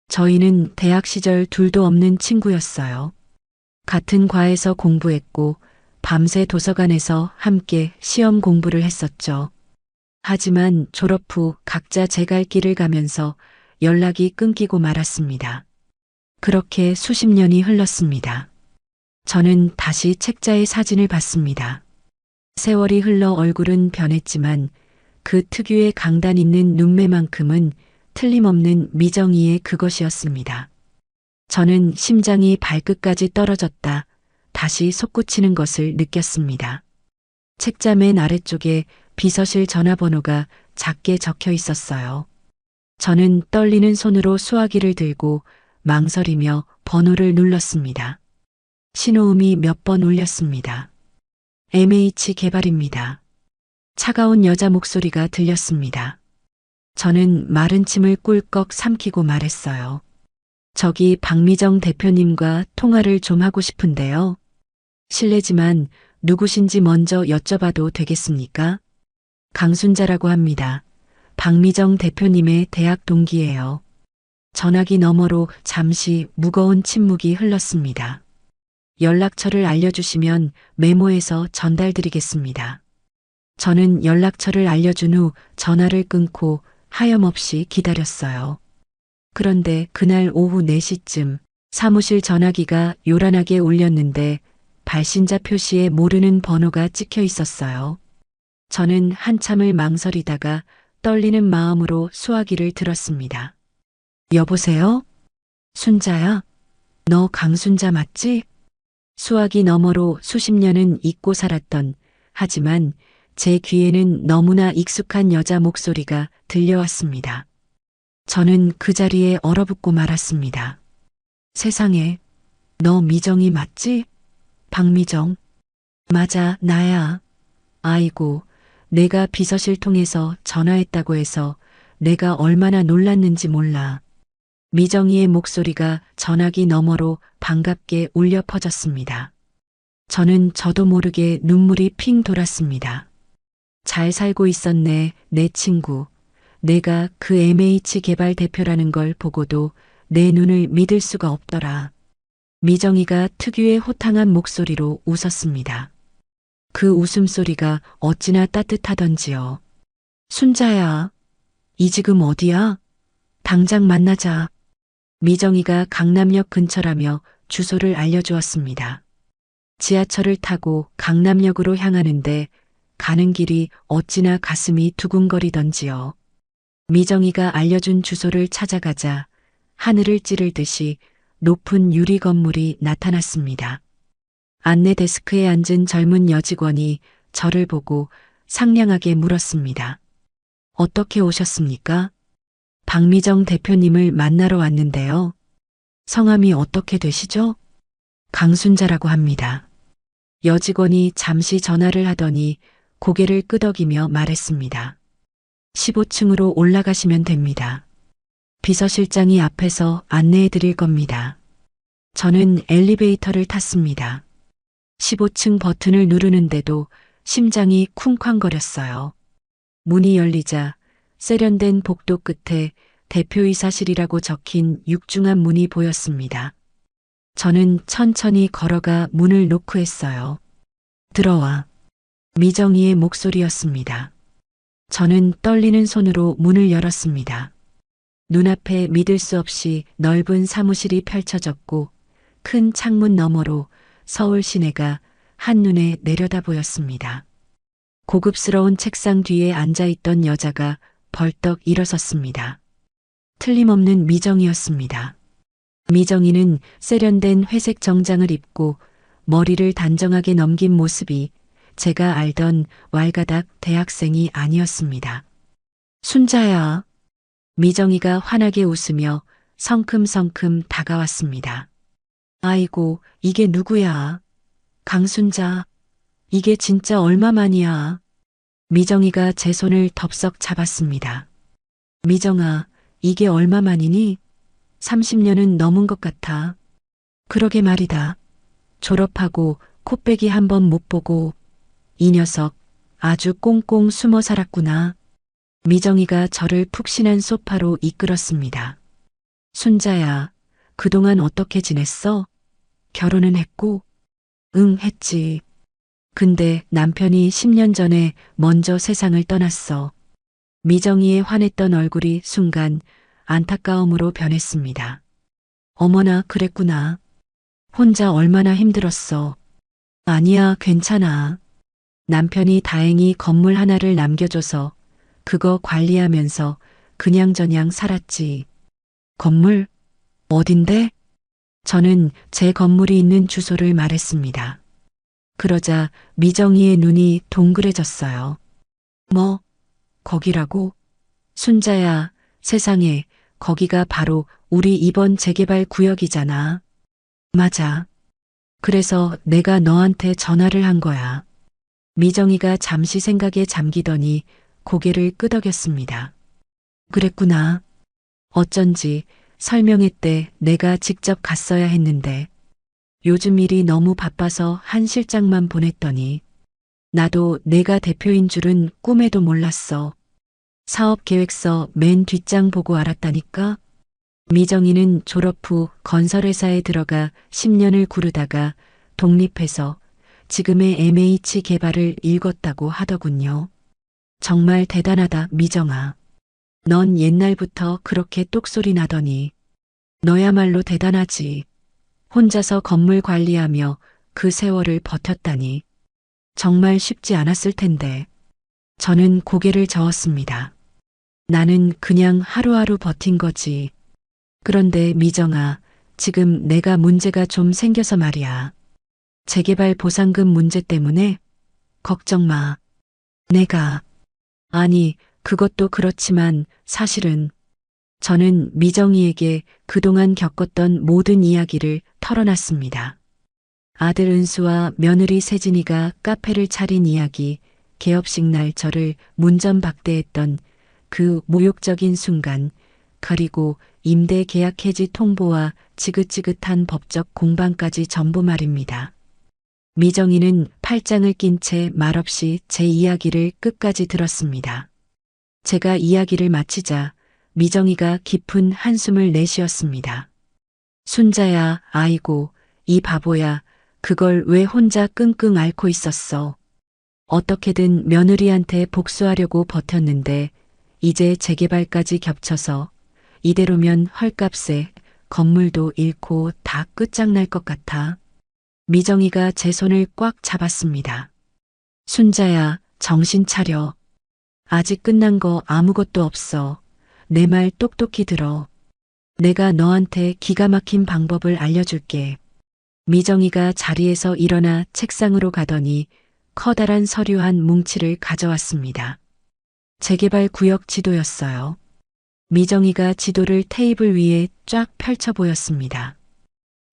저희는 대학 시절 둘도 없는 친구였어요. 같은 과에서 공부했고 밤새 도서관에서 함께 시험 공부를 했었죠. 하지만 졸업 후 각자 제 갈 길을 가면서 연락이 끊기고 말았습니다. 그렇게 수십 년이 흘렀습니다. 저는 다시 책자의 사진을 봤습니다. 세월이 흘러 얼굴은 변했지만 그 특유의 강단 있는 눈매만큼은 틀림없는 미정이의 그것이었습니다. 저는 심장이 발끝까지 떨어졌다 다시 솟구치는 것을 느꼈습니다. 책자 맨 아래쪽에 비서실 전화번호가 작게 적혀 있었어요. 저는 떨리는 손으로 수화기를 들고 망설이며 번호를 눌렀습니다. 신호음이 몇 번 울렸습니다. MH개발입니다. 차가운 여자 목소리가 들렸습니다. 저는 마른 침을 꿀꺽 삼키고 말했어요. 저기 박미정 대표님과 통화를 좀 하고 싶은데요. 실례지만 누구신지 먼저 여쭤봐도 되겠습니까? 강순자라고 합니다. 박미정 대표님의 대학 동기예요. 전화기 너머로 잠시 무거운 침묵이 흘렀습니다. 연락처를 알려주시면 메모해서 전달드리겠습니다. 저는 연락처를 알려준 후 전화를 끊고 하염없이 기다렸어요. 그런데 그날 오후 4시쯤 사무실 전화기가 요란하게 울렸는데 발신자 표시에 모르는 번호가 찍혀 있었어요. 저는 한참을 망설이다가 떨리는 마음으로 수화기를 들었습니다. 여보세요? 순자야? 너 강순자 맞지? 수화기 너머로 수십 년은 잊고 살았던 하지만 제 귀에는 너무나 익숙한 여자 목소리가 들려왔습니다. 저는 그 자리에 얼어붙고 말았습니다. 세상에, 너 미정이 맞지? 박미정. 맞아, 나야. 아이고, 내가 비서실 통해서 전화했다고 해서 내가 얼마나 놀랐는지 몰라. 미정이의 목소리가 전화기 너머로 반갑게 울려 퍼졌습니다. 저는 저도 모르게 눈물이 핑 돌았습니다. 잘 살고 있었네, 내 친구. 내가 그 MH 개발 대표라는 걸 보고도 내 눈을 믿을 수가 없더라. 미정이가 특유의 호탕한 목소리로 웃었습니다. 그 웃음소리가 어찌나 따뜻하던지요. 순자야, 이 지금 어디야? 당장 만나자. 미정이가 강남역 근처라며 주소를 알려주었습니다. 지하철을 타고 강남역으로 향하는데 가는 길이 어찌나 가슴이 두근거리던지요. 미정이가 알려준 주소를 찾아가자 하늘을 찌르듯이 높은 유리 건물이 나타났습니다. 안내 데스크에 앉은 젊은 여직원이 저를 보고 상냥하게 물었습니다. 어떻게 오셨습니까? 박미정 대표님을 만나러 왔는데요. 성함이 어떻게 되시죠? 강순자라고 합니다. 여직원이 잠시 전화를 하더니 고개를 끄덕이며 말했습니다. 15층으로 올라가시면 됩니다. 비서실장이 앞에서 안내해 드릴 겁니다. 저는 엘리베이터를 탔습니다. 15층 버튼을 누르는데도 심장이 쿵쾅거렸어요. 문이 열리자 세련된 복도 끝에 대표이사실이라고 적힌 육중한 문이 보였습니다. 저는 천천히 걸어가 문을 노크했어요. 들어와. 미정이의 목소리였습니다. 저는 떨리는 손으로 문을 열었습니다. 눈앞에 믿을 수 없이 넓은 사무실이 펼쳐졌고 큰 창문 너머로 서울 시내가 한눈에 내려다 보였습니다. 고급스러운 책상 뒤에 앉아있던 여자가 벌떡 일어섰습니다. 틀림없는 미정이었습니다. 미정이는 세련된 회색 정장을 입고 머리를 단정하게 넘긴 모습이 제가 알던 왈가닥 대학생이 아니었습니다. 순자야. 미정이가 환하게 웃으며 성큼성큼 다가왔습니다. 아이고, 이게 누구야? 강순자. 이게 진짜 얼마만이야? 미정이가 제 손을 덥석 잡았습니다. 미정아, 이게 얼마만이니? 30년은 넘은 것 같아. 그러게 말이다. 졸업하고 코빼기 한 번 못 보고 이 녀석 아주 꽁꽁 숨어 살았구나. 미정이가 저를 푹신한 소파로 이끌었습니다. 순자야, 그동안 어떻게 지냈어? 결혼은 했고? 응, 했지. 근데 남편이 10년 전에 먼저 세상을 떠났어. 미정이의 환했던 얼굴이 순간 안타까움으로 변했습니다. 어머나, 그랬구나. 혼자 얼마나 힘들었어. 아니야, 괜찮아. 남편이 다행히 건물 하나를 남겨줘서 그거 관리하면서 그냥저냥 살았지. 건물? 어딘데? 저는 제 건물이 있는 주소를 말했습니다. 그러자 미정이의 눈이 동그래졌어요. 뭐? 거기라고? 순자야, 세상에, 거기가 바로 우리 이번 재개발 구역이잖아. 맞아. 그래서 내가 너한테 전화를 한 거야. 미정이가 잠시 생각에 잠기더니 고개를 끄덕였습니다. 그랬구나. 어쩐지 설명회 때 내가 직접 갔어야 했는데 요즘 일이 너무 바빠서 한 실장만 보냈더니 나도 내가 대표인 줄은 꿈에도 몰랐어. 사업 계획서 맨 뒷장 보고 알았다니까. 미정이는 졸업 후 건설회사에 들어가 10년을 구르다가 독립해서 지금의 MH 개발을 일궜다고 하더군요. 정말 대단하다, 미정아. 넌 옛날부터 그렇게 똑소리 나더니 너야말로 대단하지. 혼자서 건물 관리하며 그 세월을 버텼다니. 정말 쉽지 않았을 텐데. 저는 고개를 저었습니다. 나는 그냥 하루하루 버틴 거지. 그런데 미정아, 지금 내가 문제가 좀 생겨서 말이야. 재개발 보상금 문제 때문에? 걱정 마. 내가. 아니, 그것도 그렇지만 사실은 저는 미정이에게 그동안 겪었던 모든 이야기를 털어놨습니다. 아들 은수와 며느리 세진이가 카페를 차린 이야기, 개업식 날 저를 문전박대했던 그 모욕적인 순간, 그리고 임대 계약 해지 통보와 지긋지긋한 법적 공방까지 전부 말입니다. 미정이는 팔짱을 낀 채 말없이 제 이야기를 끝까지 들었습니다. 제가 이야기를 마치자 미정이가 깊은 한숨을 내쉬었습니다. 순자야, 아이고, 이 바보야, 그걸 왜 혼자 끙끙 앓고 있었어. 어떻게든 며느리한테 복수하려고 버텼는데 이제 재개발까지 겹쳐서 이대로면 헐값에 건물도 잃고 다 끝장날 것 같아. 미정이가 제 손을 꽉 잡았습니다. 순자야, 정신 차려. 아직 끝난 거 아무것도 없어. 내 말 똑똑히 들어. 내가 너한테 기가 막힌 방법을 알려줄게. 미정이가 자리에서 일어나 책상으로 가더니 커다란 서류 한 뭉치를 가져왔습니다. 재개발 구역 지도였어요. 미정이가 지도를 테이블 위에 쫙 펼쳐 보였습니다.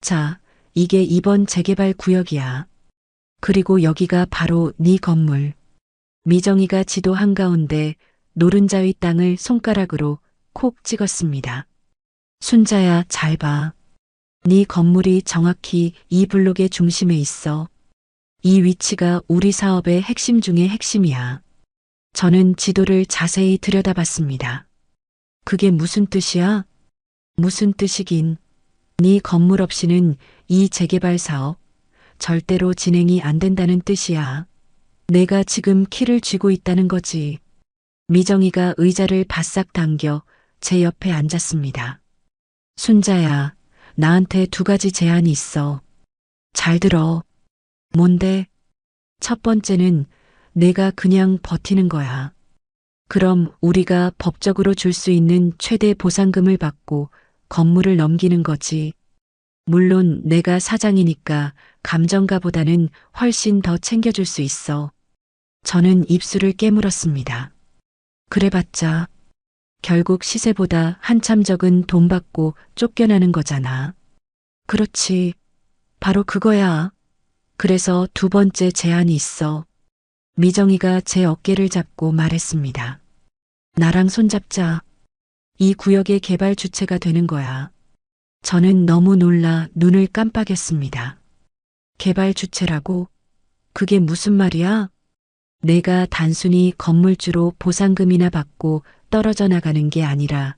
자, 이게 이번 재개발 구역이야. 그리고 여기가 바로 네 건물. 미정이가 지도 한가운데 노른자위 땅을 손가락으로 콕 찍었습니다. 순자야, 잘 봐. 네 건물이 정확히 이 블록의 중심에 있어. 이 위치가 우리 사업의 핵심 중의 핵심이야. 저는 지도를 자세히 들여다봤습니다. 그게 무슨 뜻이야? 무슨 뜻이긴. 네 건물 없이는 이 재개발 사업 절대로 진행이 안 된다는 뜻이야. 내가 지금 키를 쥐고 있다는 거지. 미정이가 의자를 바싹 당겨 제 옆에 앉았습니다. 순자야, 나한테 두 가지 제안이 있어. 잘 들어. 뭔데? 첫 번째는 내가 그냥 버티는 거야. 그럼 우리가 법적으로 줄 수 있는 최대 보상금을 받고 건물을 넘기는 거지. 물론 내가 사장이니까 감정가보다는 훨씬 더 챙겨줄 수 있어. 저는 입술을 깨물었습니다. 그래봤자 결국 시세보다 한참 적은 돈 받고 쫓겨나는 거잖아. 그렇지. 바로 그거야. 그래서 두 번째 제안이 있어. 미정이가 제 어깨를 잡고 말했습니다. 나랑 손잡자. 이 구역의 개발 주체가 되는 거야. 저는 너무 놀라 눈을 깜빡였습니다. 개발 주체라고? 그게 무슨 말이야? 내가 단순히 건물주로 보상금이나 받고 떨어져 나가는 게 아니라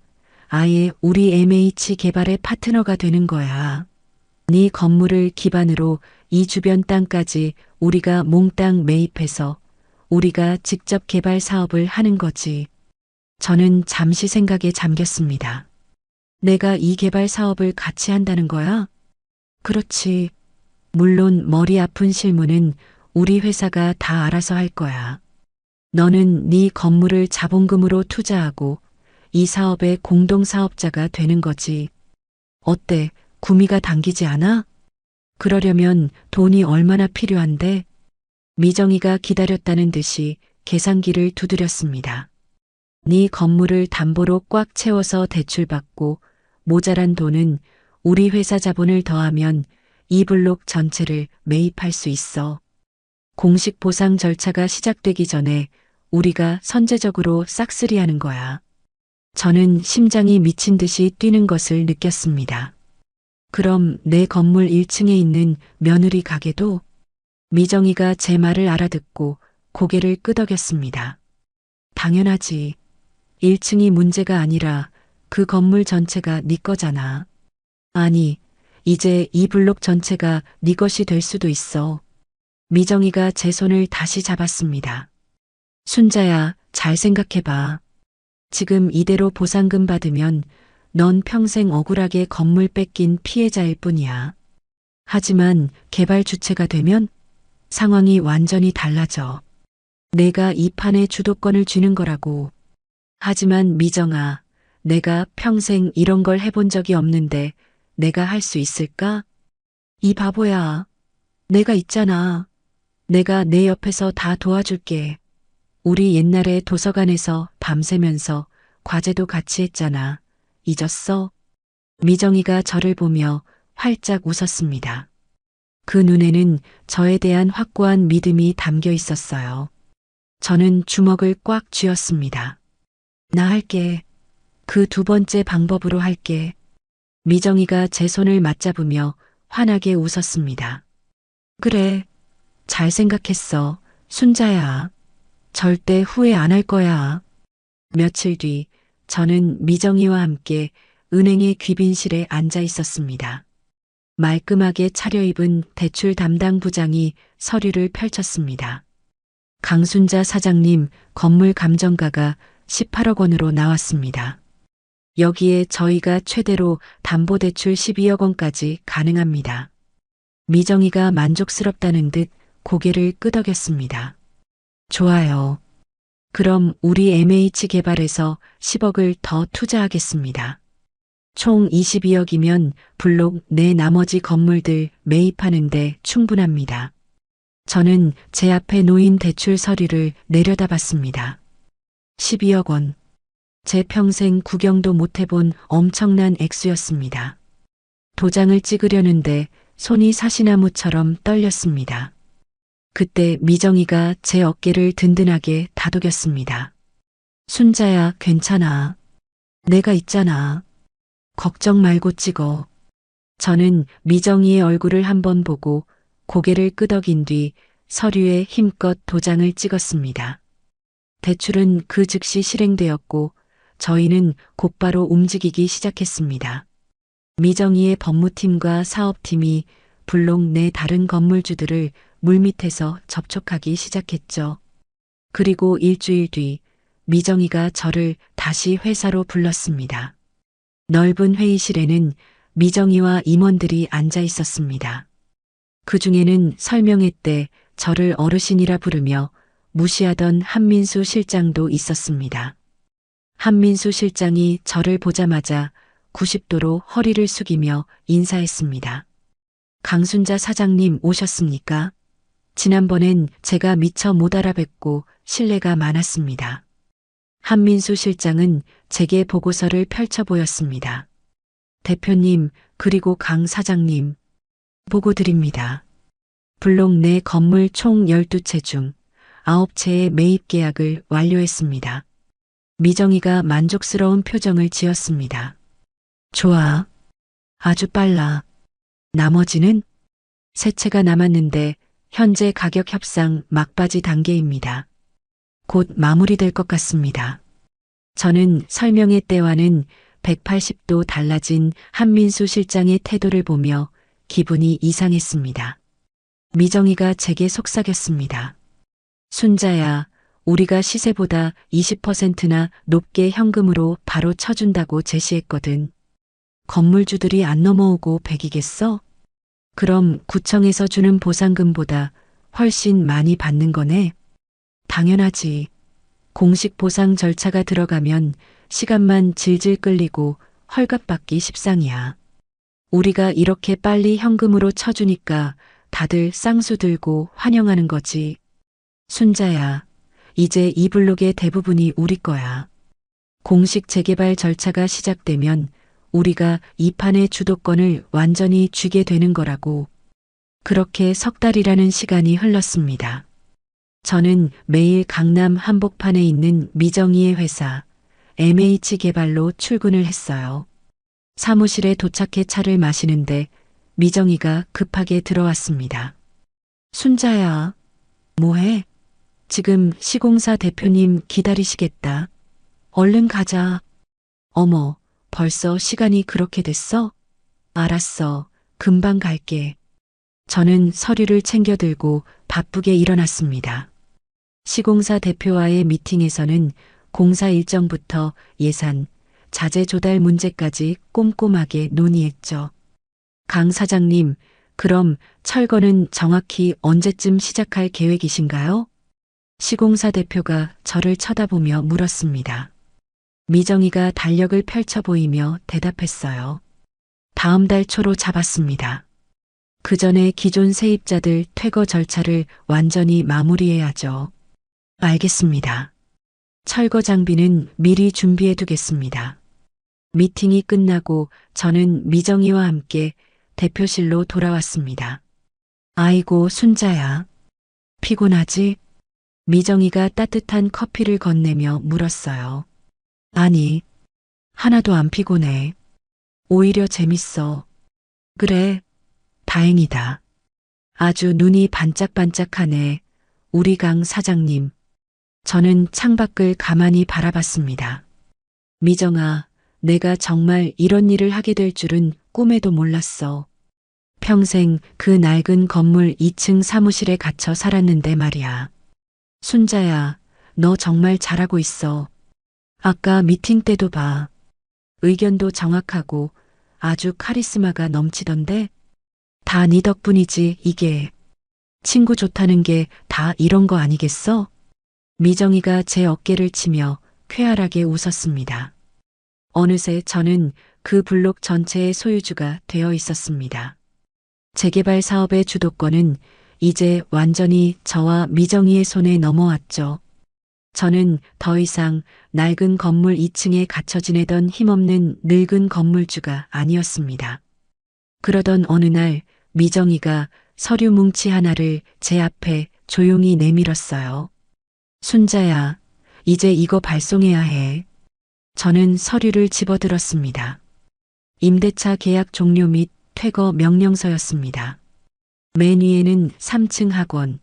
아예 우리 MH 개발의 파트너가 되는 거야. 네 건물을 기반으로 이 주변 땅까지 우리가 몽땅 매입해서 우리가 직접 개발 사업을 하는 거지. 저는 잠시 생각에 잠겼습니다. 내가 이 개발 사업을 같이 한다는 거야? 그렇지. 물론 머리 아픈 실무는 우리 회사가 다 알아서 할 거야. 너는 네 건물을 자본금으로 투자하고 이 사업의 공동사업자가 되는 거지. 어때? 구미가 당기지 않아? 그러려면 돈이 얼마나 필요한데? 미정이가 기다렸다는 듯이 계산기를 두드렸습니다. 네 건물을 담보로 꽉 채워서 대출받고 모자란 돈은 우리 회사 자본을 더하면 이 블록 전체를 매입할 수 있어. 공식 보상 절차가 시작되기 전에 우리가 선제적으로 싹쓸이하는 거야. 저는 심장이 미친 듯이 뛰는 것을 느꼈습니다. 그럼 내 건물 1층에 있는 며느리 가게도? 미정이가 제 말을 알아듣고 고개를 끄덕였습니다. 당연하지. 1층이 문제가 아니라 그 건물 전체가 네 거잖아. 아니, 이제 이 블록 전체가 네 것이 될 수도 있어. 미정이가 제 손을 다시 잡았습니다. 순자야, 잘 생각해봐. 지금 이대로 보상금 받으면 넌 평생 억울하게 건물 뺏긴 피해자일 뿐이야. 하지만 개발 주체가 되면 상황이 완전히 달라져. 내가 이 판의 주도권을 쥐는 거라고. 하지만 미정아, 내가 평생 이런 걸 해본 적이 없는데 내가 할 수 있을까? 이 바보야. 내가 있잖아. 내가 내 옆에서 다 도와줄게. 우리 옛날에 도서관에서 밤새면서 과제도 같이 했잖아. 잊었어? 미정이가 저를 보며 활짝 웃었습니다. 그 눈에는 저에 대한 확고한 믿음이 담겨 있었어요. 저는 주먹을 꽉 쥐었습니다. 나 할게. 그 두 번째 방법으로 할게. 미정이가 제 손을 맞잡으며 환하게 웃었습니다. 그래. 잘 생각했어. 순자야. 절대 후회 안 할 거야. 며칠 뒤 저는 미정이와 함께 은행의 귀빈실에 앉아 있었습니다. 말끔하게 차려입은 대출 담당 부장이 서류를 펼쳤습니다. 강순자 사장님 건물 감정가가 18억 원으로 나왔습니다. 여기에 저희가 최대로 담보대출 12억 원까지 가능합니다. 미정이가 만족스럽다는 듯 고개를 끄덕였습니다. 좋아요. 그럼 우리 MH개발에서 10억을 더 투자하겠습니다. 총 22억이면 블록 내 나머지 건물들 매입하는데 충분합니다. 저는 제 앞에 놓인 대출 서류를 내려다봤습니다. 12억 원. 제 평생 구경도 못 해본 엄청난 액수였습니다. 도장을 찍으려는데 손이 사시나무처럼 떨렸습니다. 그때 미정이가 제 어깨를 든든하게 다독였습니다. 순자야, 괜찮아. 내가 있잖아. 걱정 말고 찍어. 저는 미정이의 얼굴을 한번 보고 고개를 끄덕인 뒤 서류에 힘껏 도장을 찍었습니다. 대출은 그 즉시 실행되었고 저희는 곧바로 움직이기 시작했습니다. 미정이의 법무팀과 사업팀이 블록 내 다른 건물주들을 물밑에서 접촉하기 시작했죠. 그리고 일주일 뒤 미정이가 저를 다시 회사로 불렀습니다. 넓은 회의실에는 미정이와 임원들이 앉아 있었습니다. 그 중에는 설명회 때 저를 어르신이라 부르며 무시하던 한민수 실장도 있었습니다. 한민수 실장이 저를 보자마자 90도로 허리를 숙이며 인사했습니다. 강순자 사장님 오셨습니까? 지난번엔 제가 미처 못 알아뵙고 신뢰가 많았습니다. 한민수 실장은 제게 보고서를 펼쳐 보였습니다. 대표님, 그리고 강 사장님, 보고 드립니다. 블록 내 건물 총 12채 중 9채의 매입 계약을 완료했습니다. 미정이가 만족스러운 표정을 지었습니다. 좋아. 아주 빨라. 나머지는? 3채가 남았는데 현재 가격 협상 막바지 단계입니다. 곧 마무리될 것 같습니다. 저는 설명회 때와는 180도 달라진 한민수 실장의 태도를 보며 기분이 이상했습니다. 미정이가 제게 속삭였습니다. 순자야, 우리가 시세보다 20%나 높게 현금으로 바로 쳐준다고 제시했거든. 건물주들이 안 넘어오고 100이겠어? 그럼 구청에서 주는 보상금보다 훨씬 많이 받는 거네? 당연하지. 공식 보상 절차가 들어가면 시간만 질질 끌리고 헐값받기 십상이야. 우리가 이렇게 빨리 현금으로 쳐주니까 다들 쌍수 들고 환영하는 거지. 순자야, 이제 이 블록의 대부분이 우리 거야. 공식 재개발 절차가 시작되면 우리가 이 판의 주도권을 완전히 쥐게 되는 거라고. 그렇게 석 달이라는 시간이 흘렀습니다. 저는 매일 강남 한복판에 있는 미정이의 회사 MH개발로 출근을 했어요. 사무실에 도착해 차를 마시는데 미정이가 급하게 들어왔습니다. 순자야, 뭐해? 지금 시공사 대표님 기다리시겠다. 얼른 가자. 어머, 벌써 시간이 그렇게 됐어? 알았어. 금방 갈게. 저는 서류를 챙겨 들고 바쁘게 일어났습니다. 시공사 대표와의 미팅에서는 공사 일정부터 예산, 자재 조달 문제까지 꼼꼼하게 논의했죠. 강 사장님, 그럼 철거는 정확히 언제쯤 시작할 계획이신가요? 시공사 대표가 저를 쳐다보며 물었습니다. 미정이가 달력을 펼쳐 보이며 대답했어요. 다음 달 초로 잡았습니다. 그 전에 기존 세입자들 퇴거 절차를 완전히 마무리해야죠. 알겠습니다. 철거 장비는 미리 준비해 두겠습니다. 미팅이 끝나고 저는 미정이와 함께 대표실로 돌아왔습니다. 아이고, 순자야. 피곤하지? 미정이가 따뜻한 커피를 건네며 물었어요. 아니, 하나도 안 피곤해. 오히려 재밌어. 그래, 다행이다. 아주 눈이 반짝반짝하네. 우리 강 사장님. 저는 창밖을 가만히 바라봤습니다. 미정아, 내가 정말 이런 일을 하게 될 줄은 꿈에도 몰랐어. 평생 그 낡은 건물 2층 사무실에 갇혀 살았는데 말이야. 순자야, 너 정말 잘하고 있어. 아까 미팅 때도 봐. 의견도 정확하고 아주 카리스마가 넘치던데? 다 네 덕분이지, 이게. 친구 좋다는 게 다 이런 거 아니겠어? 미정이가 제 어깨를 치며 쾌활하게 웃었습니다. 어느새 저는 그 블록 전체의 소유주가 되어 있었습니다. 재개발 사업의 주도권은 이제 완전히 저와 미정이의 손에 넘어왔죠. 저는 더 이상 낡은 건물 2층에 갇혀 지내던 힘없는 늙은 건물주가 아니었습니다. 그러던 어느 날 미정이가 서류 뭉치 하나를 제 앞에 조용히 내밀었어요. 순자야, 이제 이거 발송해야 해. 저는 서류를 집어들었습니다. 임대차 계약 종료 및 퇴거 명령서였습니다. 맨 위에는 3층 학원,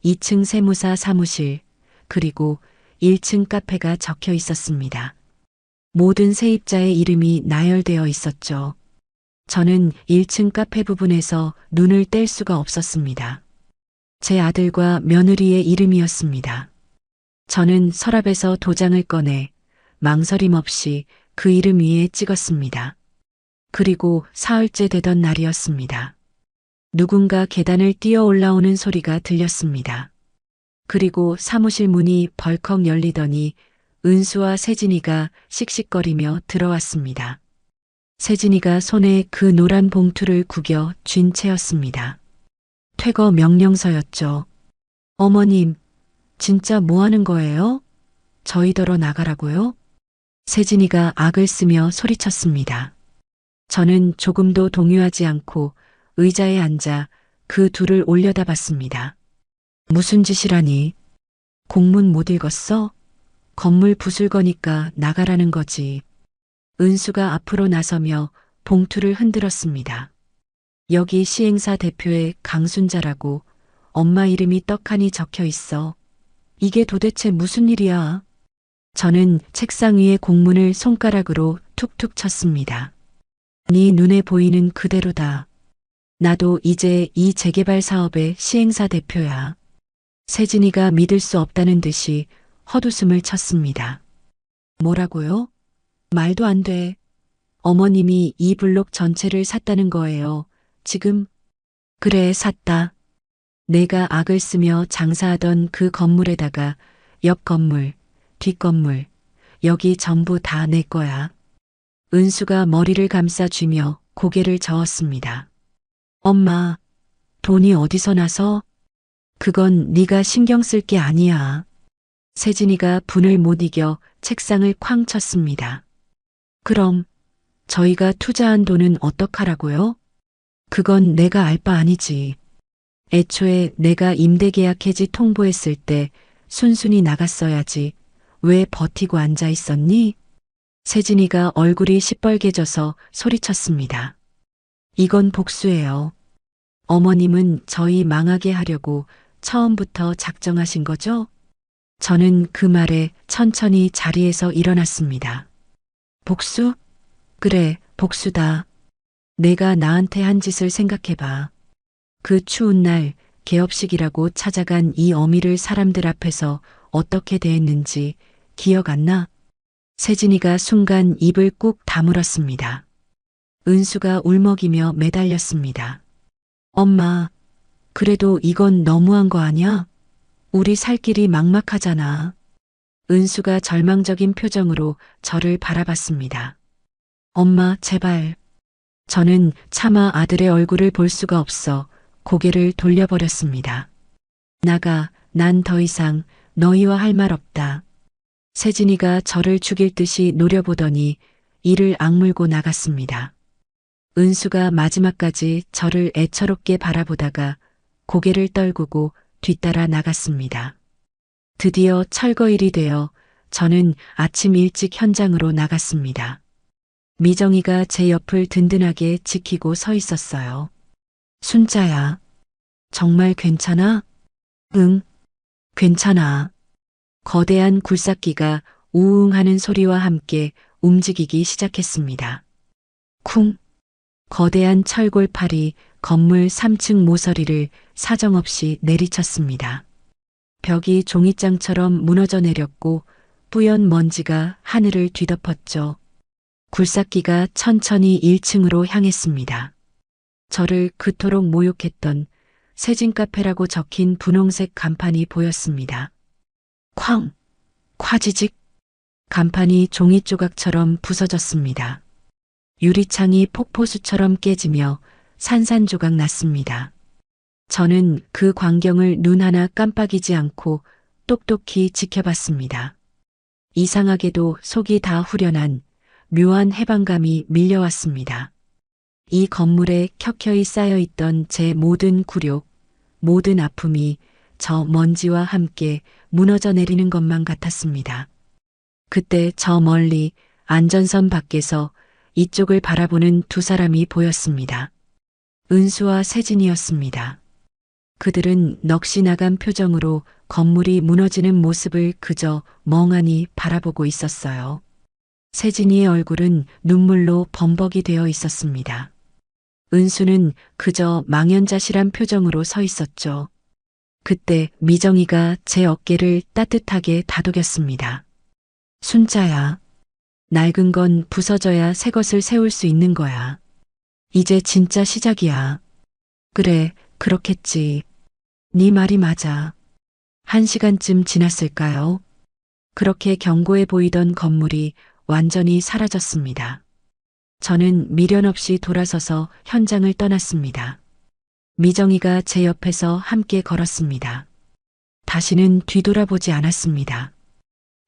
2층 세무사 사무실, 그리고 1층 카페가 적혀 있었습니다. 모든 세입자의 이름이 나열되어 있었죠. 저는 1층 카페 부분에서 눈을 뗄 수가 없었습니다. 제 아들과 며느리의 이름이었습니다. 저는 서랍에서 도장을 꺼내 망설임 없이 그 이름 위에 찍었습니다. 그리고 사흘째 되던 날이었습니다. 누군가 계단을 뛰어 올라오는 소리가 들렸습니다. 그리고 사무실 문이 벌컥 열리더니 은수와 세진이가 씩씩거리며 들어왔습니다. 세진이가 손에 그 노란 봉투를 구겨 쥔 채였습니다. 퇴거 명령서였죠. 어머님, 진짜 뭐 하는 거예요? 저희더러 나가라고요? 세진이가 악을 쓰며 소리쳤습니다. 저는 조금도 동요하지 않고 의자에 앉아 그 둘을 올려다봤습니다. 무슨 짓이라니? 공문 못 읽었어? 건물 부술 거니까 나가라는 거지. 은수가 앞으로 나서며 봉투를 흔들었습니다. 여기 시행사 대표의 강순자라고 엄마 이름이 떡하니 적혀 있어. 이게 도대체 무슨 일이야? 저는 책상 위에 공문을 손가락으로 툭툭 쳤습니다. 네 눈에 보이는 그대로다. 나도 이제 이 재개발 사업의 시행사 대표야. 세진이가 믿을 수 없다는 듯이 헛웃음을 쳤습니다. 뭐라고요? 말도 안 돼. 어머님이 이 블록 전체를 샀다는 거예요. 지금? 그래, 샀다. 내가 악을 쓰며 장사하던 그 건물에다가 옆 건물, 뒷 건물, 여기 전부 다 내 거야. 은수가 머리를 감싸쥐며 고개를 저었습니다. 엄마, 돈이 어디서 나서? 그건 네가 신경 쓸 게 아니야. 세진이가 분을 못 이겨 책상을 쾅 쳤습니다. 그럼 저희가 투자한 돈은 어떡하라고요? 그건 내가 알 바 아니지. 애초에 내가 임대계약 해지 통보했을 때 순순히 나갔어야지. 왜 버티고 앉아 있었니? 세진이가 얼굴이 시뻘개져서 소리쳤습니다. 이건 복수예요. 어머님은 저희 망하게 하려고 처음부터 작정하신 거죠? 저는 그 말에 천천히 자리에서 일어났습니다. 복수? 그래, 복수다. 내가 나한테 한 짓을 생각해봐. 그 추운 날 개업식이라고 찾아간 이 어미를 사람들 앞에서 어떻게 대했는지 기억 안 나? 세진이가 순간 입을 꾹 다물었습니다. 은수가 울먹이며 매달렸습니다. 엄마, 그래도 이건 너무한 거 아니야? 우리 살 길이 막막하잖아. 은수가 절망적인 표정으로 저를 바라봤습니다. 엄마, 제발. 저는 차마 아들의 얼굴을 볼 수가 없어 고개를 돌려버렸습니다. 나가, 난 더 이상 너희와 할 말 없다. 세진이가 저를 죽일 듯이 노려보더니 이를 악물고 나갔습니다. 은수가 마지막까지 저를 애처롭게 바라보다가 고개를 떨구고 뒤따라 나갔습니다. 드디어 철거일이 되어 저는 아침 일찍 현장으로 나갔습니다. 미정이가 제 옆을 든든하게 지키고 서 있었어요. 순자야, 정말 괜찮아? 응, 괜찮아. 거대한 굴삭기가 우웅 하는 소리와 함께 움직이기 시작했습니다. 쿵! 거대한 철골팔이 건물 3층 모서리를 사정없이 내리쳤습니다. 벽이 종이장처럼 무너져 내렸고 뿌연 먼지가 하늘을 뒤덮었죠. 굴삭기가 천천히 1층으로 향했습니다. 저를 그토록 모욕했던 세진카페라고 적힌 분홍색 간판이 보였습니다. 쾅! 콰지직! 간판이 종이 조각처럼 부서졌습니다. 유리창이 폭포수처럼 깨지며 산산조각 났습니다. 저는 그 광경을 눈 하나 깜빡이지 않고 똑똑히 지켜봤습니다. 이상하게도 속이 다 후련한 묘한 해방감이 밀려왔습니다. 이 건물에 켜켜이 쌓여있던 제 모든 굴욕, 모든 아픔이 저 먼지와 함께 무너져 내리는 것만 같았습니다. 그때 저 멀리 안전선 밖에서 이쪽을 바라보는 두 사람이 보였습니다. 은수와 세진이었습니다. 그들은 넋이 나간 표정으로 건물이 무너지는 모습을 그저 멍하니 바라보고 있었어요. 세진이의 얼굴은 눈물로 범벅이 되어 있었습니다. 은수는 그저 망연자실한 표정으로 서 있었죠. 그때 미정이가 제 어깨를 따뜻하게 다독였습니다. 순자야, 낡은 건 부서져야 새 것을 세울 수 있는 거야. 이제 진짜 시작이야. 그래, 그렇겠지. 네 말이 맞아. 1시간쯤 지났을까요? 그렇게 견고해 보이던 건물이 완전히 사라졌습니다. 저는 미련 없이 돌아서서 현장을 떠났습니다. 미정이가 제 옆에서 함께 걸었습니다. 다시는 뒤돌아보지 않았습니다.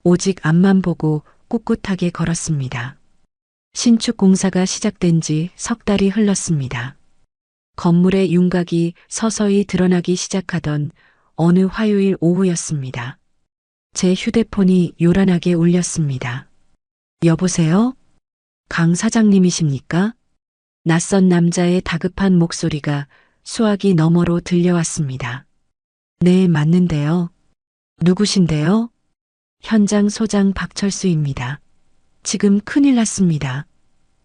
오직 앞만 보고 꿋꿋하게 걸었습니다. 신축 공사가 시작된 지 석 달이 흘렀습니다. 건물의 윤곽이 서서히 드러나기 시작하던 어느 화요일 오후였습니다. 제 휴대폰이 요란하게 울렸습니다. 여보세요? 강 사장님이십니까? 낯선 남자의 다급한 목소리가 수화기 너머로 들려왔습니다. 네, 맞는데요. 누구신데요? 현장 소장 박철수입니다. 지금 큰일 났습니다.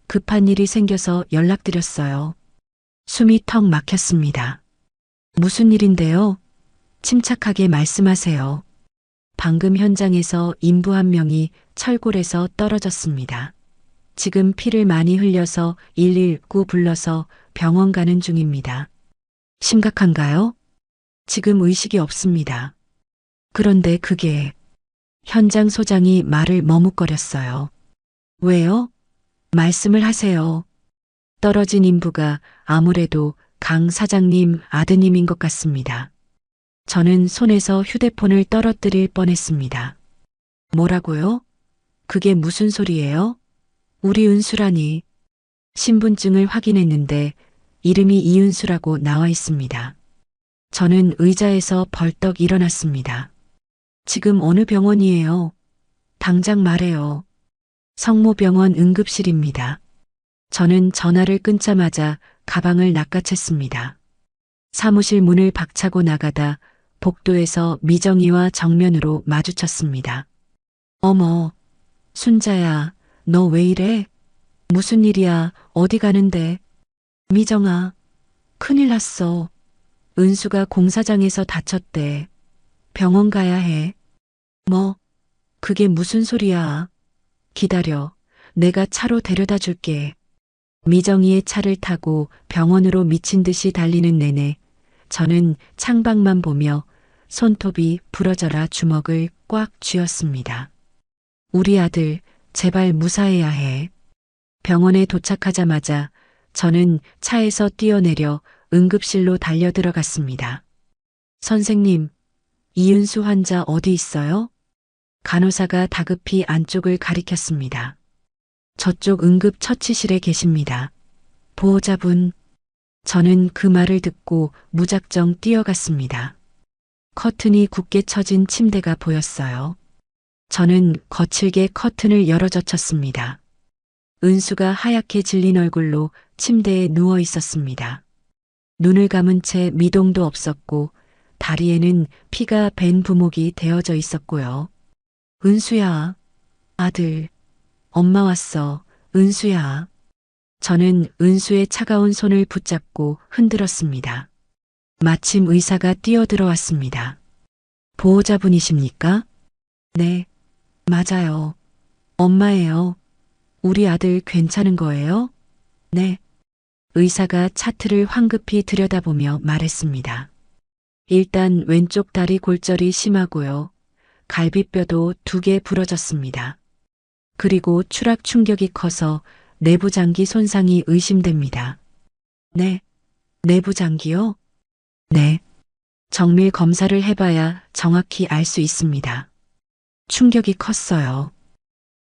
급한 일이 생겨서 연락드렸어요. 숨이 턱 막혔습니다. 무슨 일인데요? 침착하게 말씀하세요. 방금 현장에서 인부 한 명이 철골에서 떨어졌습니다. 지금 피를 많이 흘려서 119 불러서 병원 가는 중입니다. 심각한가요? 지금 의식이 없습니다. 그런데 그게... 현장 소장이 말을 머뭇거렸어요. 왜요? 말씀을 하세요. 떨어진 인부가 아무래도 강 사장님 아드님인 것 같습니다. 저는 손에서 휴대폰을 떨어뜨릴 뻔했습니다. 뭐라고요? 그게 무슨 소리예요? 우리 은수라니. 신분증을 확인했는데 이름이 이은수라고 나와 있습니다. 저는 의자에서 벌떡 일어났습니다. 지금 어느 병원이에요? 당장 말해요. 성모병원 응급실입니다. 저는 전화를 끊자마자 가방을 낚아챘습니다. 사무실 문을 박차고 나가다 복도에서 미정이와 정면으로 마주쳤습니다. 어머, 순자야, 너 왜 이래? 무슨 일이야? 어디 가는데? 미정아, 큰일 났어. 은수가 공사장에서 다쳤대. 병원 가야 해. 뭐, 그게 무슨 소리야? 기다려. 내가 차로 데려다 줄게. 미정이의 차를 타고 병원으로 미친 듯이 달리는 내내 저는 창밖만 보며 손톱이 부러져라 주먹을 꽉 쥐었습니다. 우리 아들, 제발 무사해야 해. 병원에 도착하자마자 저는 차에서 뛰어내려 응급실로 달려 들어갔습니다. 선생님, 이은수 환자 어디 있어요? 간호사가 다급히 안쪽을 가리켰습니다. 저쪽 응급처치실에 계십니다. 보호자분. 저는 그 말을 듣고 무작정 뛰어갔습니다. 커튼이 굳게 쳐진 침대가 보였어요. 저는 거칠게 커튼을 열어젖혔습니다. 은수가 하얗게 질린 얼굴로 침대에 누워 있었습니다. 눈을 감은 채 미동도 없었고 다리에는 피가 밴 부목이 되어져 있었고요. 은수야, 아들, 엄마 왔어, 은수야. 저는 은수의 차가운 손을 붙잡고 흔들었습니다. 마침 의사가 뛰어들어왔습니다. 보호자분이십니까? 네, 맞아요. 엄마예요. 우리 아들 괜찮은 거예요? 네. 의사가 차트를 황급히 들여다보며 말했습니다. 일단 왼쪽 다리 골절이 심하고요. 갈비뼈도 2개 부러졌습니다. 그리고 추락 충격이 커서 내부 장기 손상이 의심됩니다. 네. 내부 장기요? 네. 정밀 검사를 해봐야 정확히 알 수 있습니다. 충격이 컸어요.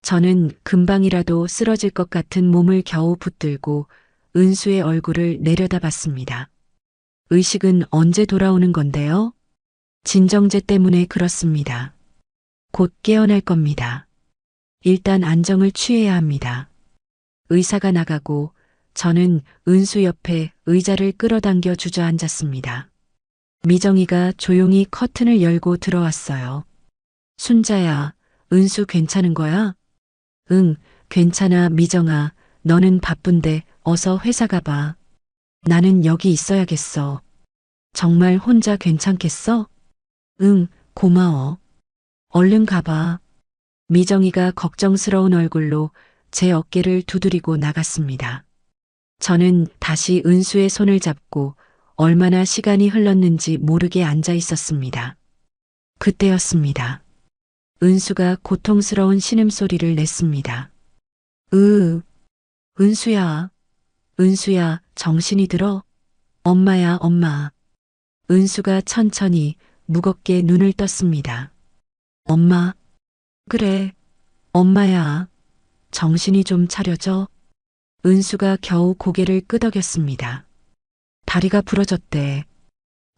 저는 금방이라도 쓰러질 것 같은 몸을 겨우 붙들고 은수의 얼굴을 내려다봤습니다. 의식은 언제 돌아오는 건데요? 진정제 때문에 그렇습니다. 곧 깨어날 겁니다. 일단 안정을 취해야 합니다. 의사가 나가고 저는 은수 옆에 의자를 끌어당겨 주저앉았습니다. 미정이가 조용히 커튼을 열고 들어왔어요. 순자야, 은수 괜찮은 거야? 응, 괜찮아, 미정아. 너는 바쁜데 어서 회사 가봐. 나는 여기 있어야겠어. 정말 혼자 괜찮겠어? 응, 고마워. 얼른 가봐. 미정이가 걱정스러운 얼굴로 제 어깨를 두드리고 나갔습니다. 저는 다시 은수의 손을 잡고 얼마나 시간이 흘렀는지 모르게 앉아 있었습니다. 그때였습니다. 은수가 고통스러운 신음소리를 냈습니다. 은수야, 은수야, 정신이 들어? 엄마야, 엄마. 은수가 천천히 무겁게 눈을 떴습니다. 엄마, 그래, 엄마야. 정신이 좀 차려져? 은수가 겨우 고개를 끄덕였습니다. 다리가 부러졌대.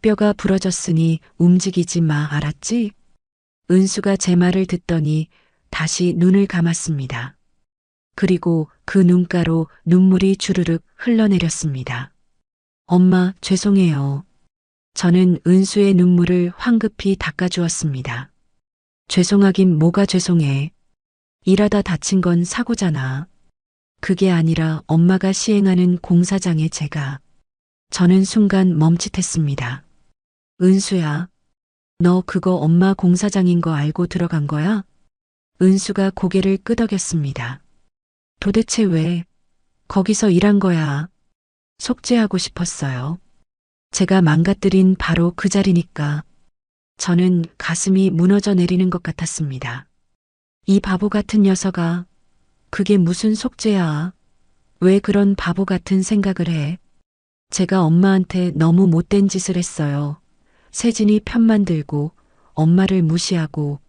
뼈가 부러졌으니 움직이지 마, 알았지? 은수가 제 말을 듣더니 다시 눈을 감았습니다. 그리고 그 눈가로 눈물이 주르륵 흘러내렸습니다. 엄마, 죄송해요. 저는 은수의 눈물을 황급히 닦아주었습니다. 죄송하긴 뭐가 죄송해. 일하다 다친 건 사고잖아. 그게 아니라 엄마가 시행하는 공사장에 제가. 저는 순간 멈칫했습니다. 은수야, 너 그거 엄마 공사장인 거 알고 들어간 거야? 은수가 고개를 끄덕였습니다. 도대체 왜 거기서 일한 거야? 속죄하고 싶었어요. 제가 망가뜨린 바로 그 자리니까. 저는 가슴이 무너져 내리는 것 같았습니다. 이 바보 같은 녀석아, 그게 무슨 속죄야? 왜 그런 바보 같은 생각을 해? 제가 엄마한테 너무 못된 짓을 했어요. 세진이 편만 들고 엄마를 무시하고.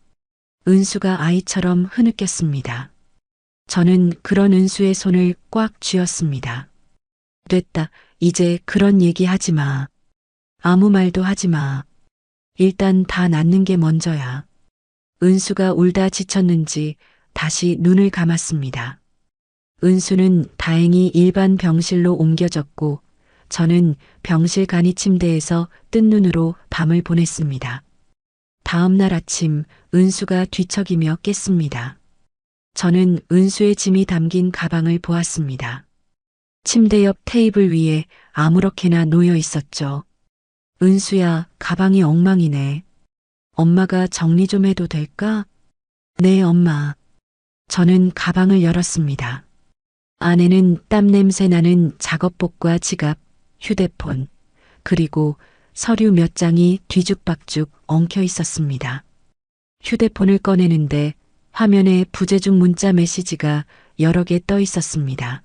은수가 아이처럼 흐느꼈습니다. 저는 그런 은수의 손을 꽉 쥐었습니다. 됐다. 이제 그런 얘기 하지 마. 아무 말도 하지 마. 일단 다 낫는 게 먼저야. 은수가 울다 지쳤는지 다시 눈을 감았습니다. 은수는 다행히 일반 병실로 옮겨졌고 저는 병실 간이 침대에서 뜬 눈으로 밤을 보냈습니다. 다음 날 아침 은수가 뒤척이며 깼습니다. 저는 은수의 짐이 담긴 가방을 보았습니다. 침대 옆 테이블 위에 아무렇게나 놓여 있었죠. 은수야, 가방이 엉망이네. 엄마가 정리 좀 해도 될까? 네, 엄마. 저는 가방을 열었습니다. 안에는 땀 냄새 나는 작업복과 지갑, 휴대폰, 그리고 서류 몇 장이 뒤죽박죽 엉켜 있었습니다. 휴대폰을 꺼내는데 화면에 부재중 문자 메시지가 여러 개 떠 있었습니다.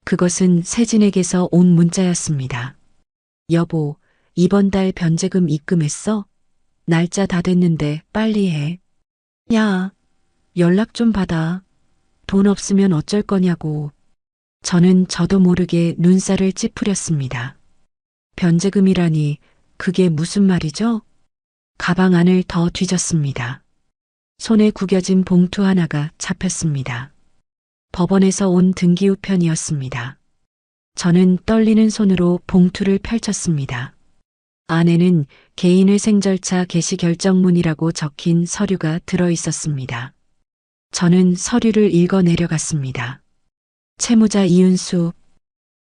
그것은 세진에게서 온 문자였습니다. 여보, 이번 달 변제금 입금했어? 날짜 다 됐는데 빨리 해. 야, 연락 좀 받아. 돈 없으면 어쩔 거냐고. 저는 저도 모르게 눈살을 찌푸렸습니다. 변제금이라니 그게 무슨 말이죠? 가방 안을 더 뒤졌습니다. 손에 구겨진 봉투 하나가 잡혔습니다. 법원에서 온 등기우편이었습니다. 저는 떨리는 손으로 봉투를 펼쳤습니다. 안에는 개인회생 절차 개시 결정문이라고 적힌 서류가 들어 있었습니다. 저는 서류를 읽어 내려갔습니다. 채무자 이윤수,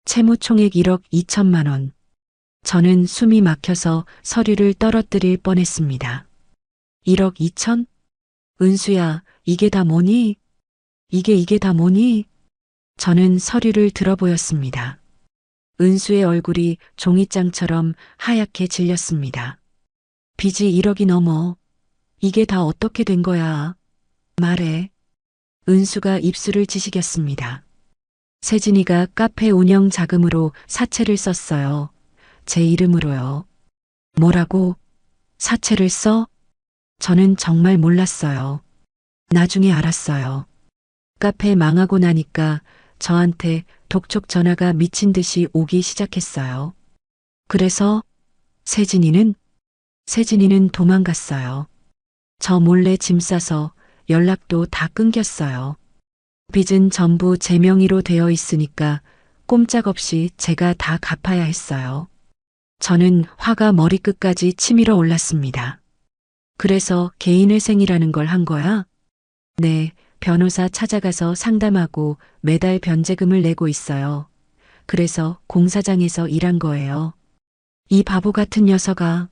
채무 총액 1억 2천만 원. 저는 숨이 막혀서 서류를 떨어뜨릴 뻔했습니다. 1억 2천? 은수야, 이게 다 뭐니? 이게 다 뭐니? 저는 서류를 들어보였습니다. 은수의 얼굴이 종이장처럼 하얗게 질렸습니다. 빚이 1억이 넘어. 이게 다 어떻게 된 거야? 말해. 은수가 입술을 지시겼습니다. 세진이가 카페 운영 자금으로 사채를 썼어요. 제 이름으로요. 뭐라고? 사채를 써? 저는 정말 몰랐어요. 나중에 알았어요. 카페 망하고 나니까 저한테 독촉 전화가 미친 듯이 오기 시작했어요. 그래서 세진이는 도망갔어요. 저 몰래 짐 싸서 연락도 다 끊겼어요. 빚은 전부 제 명의로 되어 있으니까 꼼짝없이 제가 다 갚아야 했어요. 저는 화가 머리끝까지 치밀어 올랐습니다. 그래서 개인회생이라는 걸 한 거야? 네, 변호사 찾아가서 상담하고 매달 변제금을 내고 있어요. 그래서 공사장에서 일한 거예요. 이 바보 같은 녀석아,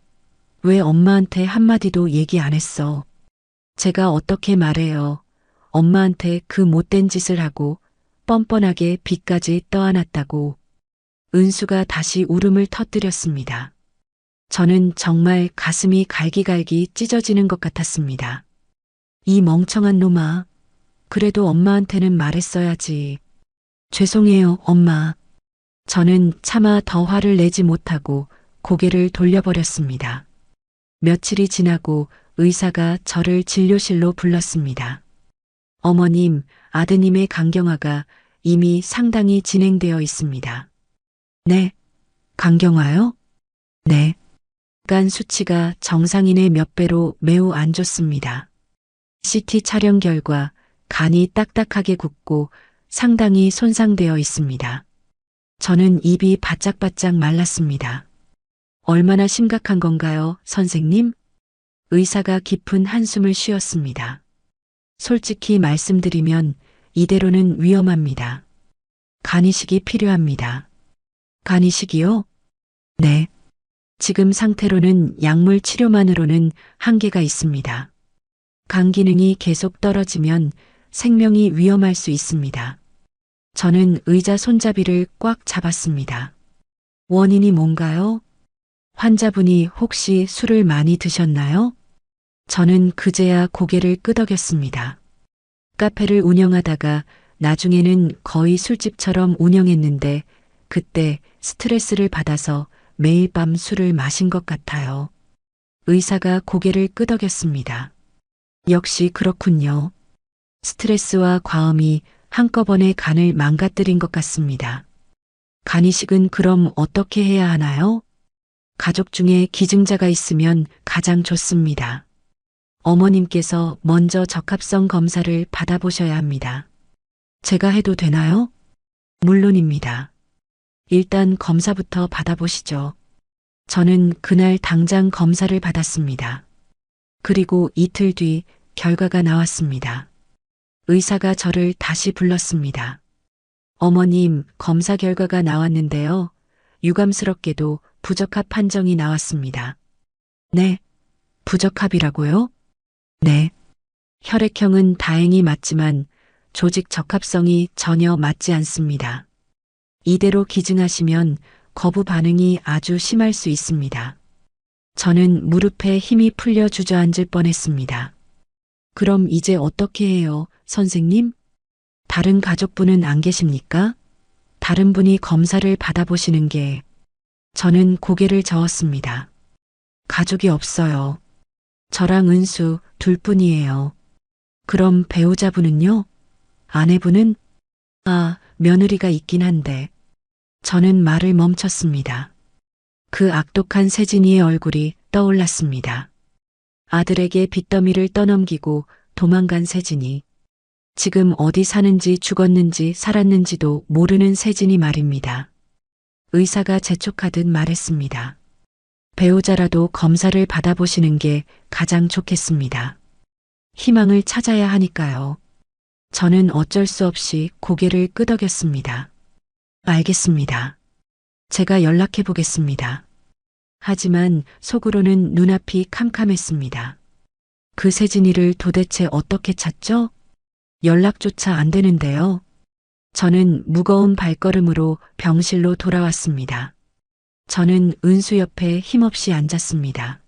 왜 엄마한테 한마디도 얘기 안 했어? 제가 어떻게 말해요? 엄마한테 그 못된 짓을 하고 뻔뻔하게 빚까지 떠안았다고. 은수가 다시 울음을 터뜨렸습니다. 저는 정말 가슴이 갈기갈기 찢어지는 것 같았습니다. 이 멍청한 놈아. 그래도 엄마한테는 말했어야지. 죄송해요, 엄마. 저는 차마 더 화를 내지 못하고 고개를 돌려버렸습니다. 며칠이 지나고 의사가 저를 진료실로 불렀습니다. 어머님, 아드님의 간경화가 이미 상당히 진행되어 있습니다. 네. 간경화요? 네. 간 수치가 정상인의 몇 배로 매우 안 좋습니다. CT 촬영 결과 간이 딱딱하게 굳고 상당히 손상되어 있습니다. 저는 입이 바짝바짝 말랐습니다. 얼마나 심각한 건가요, 선생님? 의사가 깊은 한숨을 쉬었습니다. 솔직히 말씀드리면 이대로는 위험합니다. 간이식이 필요합니다. 간이식이요? 네. 지금 상태로는 약물 치료만으로는 한계가 있습니다. 간 기능이 계속 떨어지면 생명이 위험할 수 있습니다. 저는 의자 손잡이를 꽉 잡았습니다. 원인이 뭔가요? 환자분이 혹시 술을 많이 드셨나요? 저는 그제야 고개를 끄덕였습니다. 카페를 운영하다가 나중에는 거의 술집처럼 운영했는데 그때 스트레스를 받아서 매일 밤 술을 마신 것 같아요. 의사가 고개를 끄덕였습니다. 역시 그렇군요. 스트레스와 과음이 한꺼번에 간을 망가뜨린 것 같습니다. 간이식은 그럼 어떻게 해야 하나요? 가족 중에 기증자가 있으면 가장 좋습니다. 어머님께서 먼저 적합성 검사를 받아보셔야 합니다. 제가 해도 되나요? 물론입니다. 일단 검사부터 받아보시죠. 저는 그날 당장 검사를 받았습니다. 그리고 이틀 뒤 결과가 나왔습니다. 의사가 저를 다시 불렀습니다. 어머님, 검사 결과가 나왔는데요. 유감스럽게도 부적합 판정이 나왔습니다. 네, 부적합이라고요? 네. 혈액형은 다행히 맞지만 조직 적합성이 전혀 맞지 않습니다. 이대로 기증하시면 거부 반응이 아주 심할 수 있습니다. 저는 무릎에 힘이 풀려 주저앉을 뻔했습니다. 그럼 이제 어떻게 해요, 선생님? 다른 가족분은 안 계십니까? 다른 분이 검사를 받아보시는 게. 저는 고개를 저었습니다. 가족이 없어요. 저랑 은수 둘뿐이에요. 그럼 배우자분은요? 아내분은? 며느리가 있긴 한데. 저는 말을 멈췄습니다. 그 악독한 세진이의 얼굴이 떠올랐습니다. 아들에게 빚더미를 떠넘기고 도망간 세진이. 지금 어디 사는지 죽었는지 살았는지도 모르는 세진이 말입니다. 의사가 재촉하듯 말했습니다. 배우자라도 검사를 받아보시는 게 가장 좋겠습니다. 희망을 찾아야 하니까요. 저는 어쩔 수 없이 고개를 끄덕였습니다. 알겠습니다. 제가 연락해 보겠습니다. 하지만 속으로는 눈앞이 캄캄했습니다. 그 세진이를 도대체 어떻게 찾죠? 연락조차 안 되는데요. 저는 무거운 발걸음으로 병실로 돌아왔습니다. 저는 은수 옆에 힘없이 앉았습니다.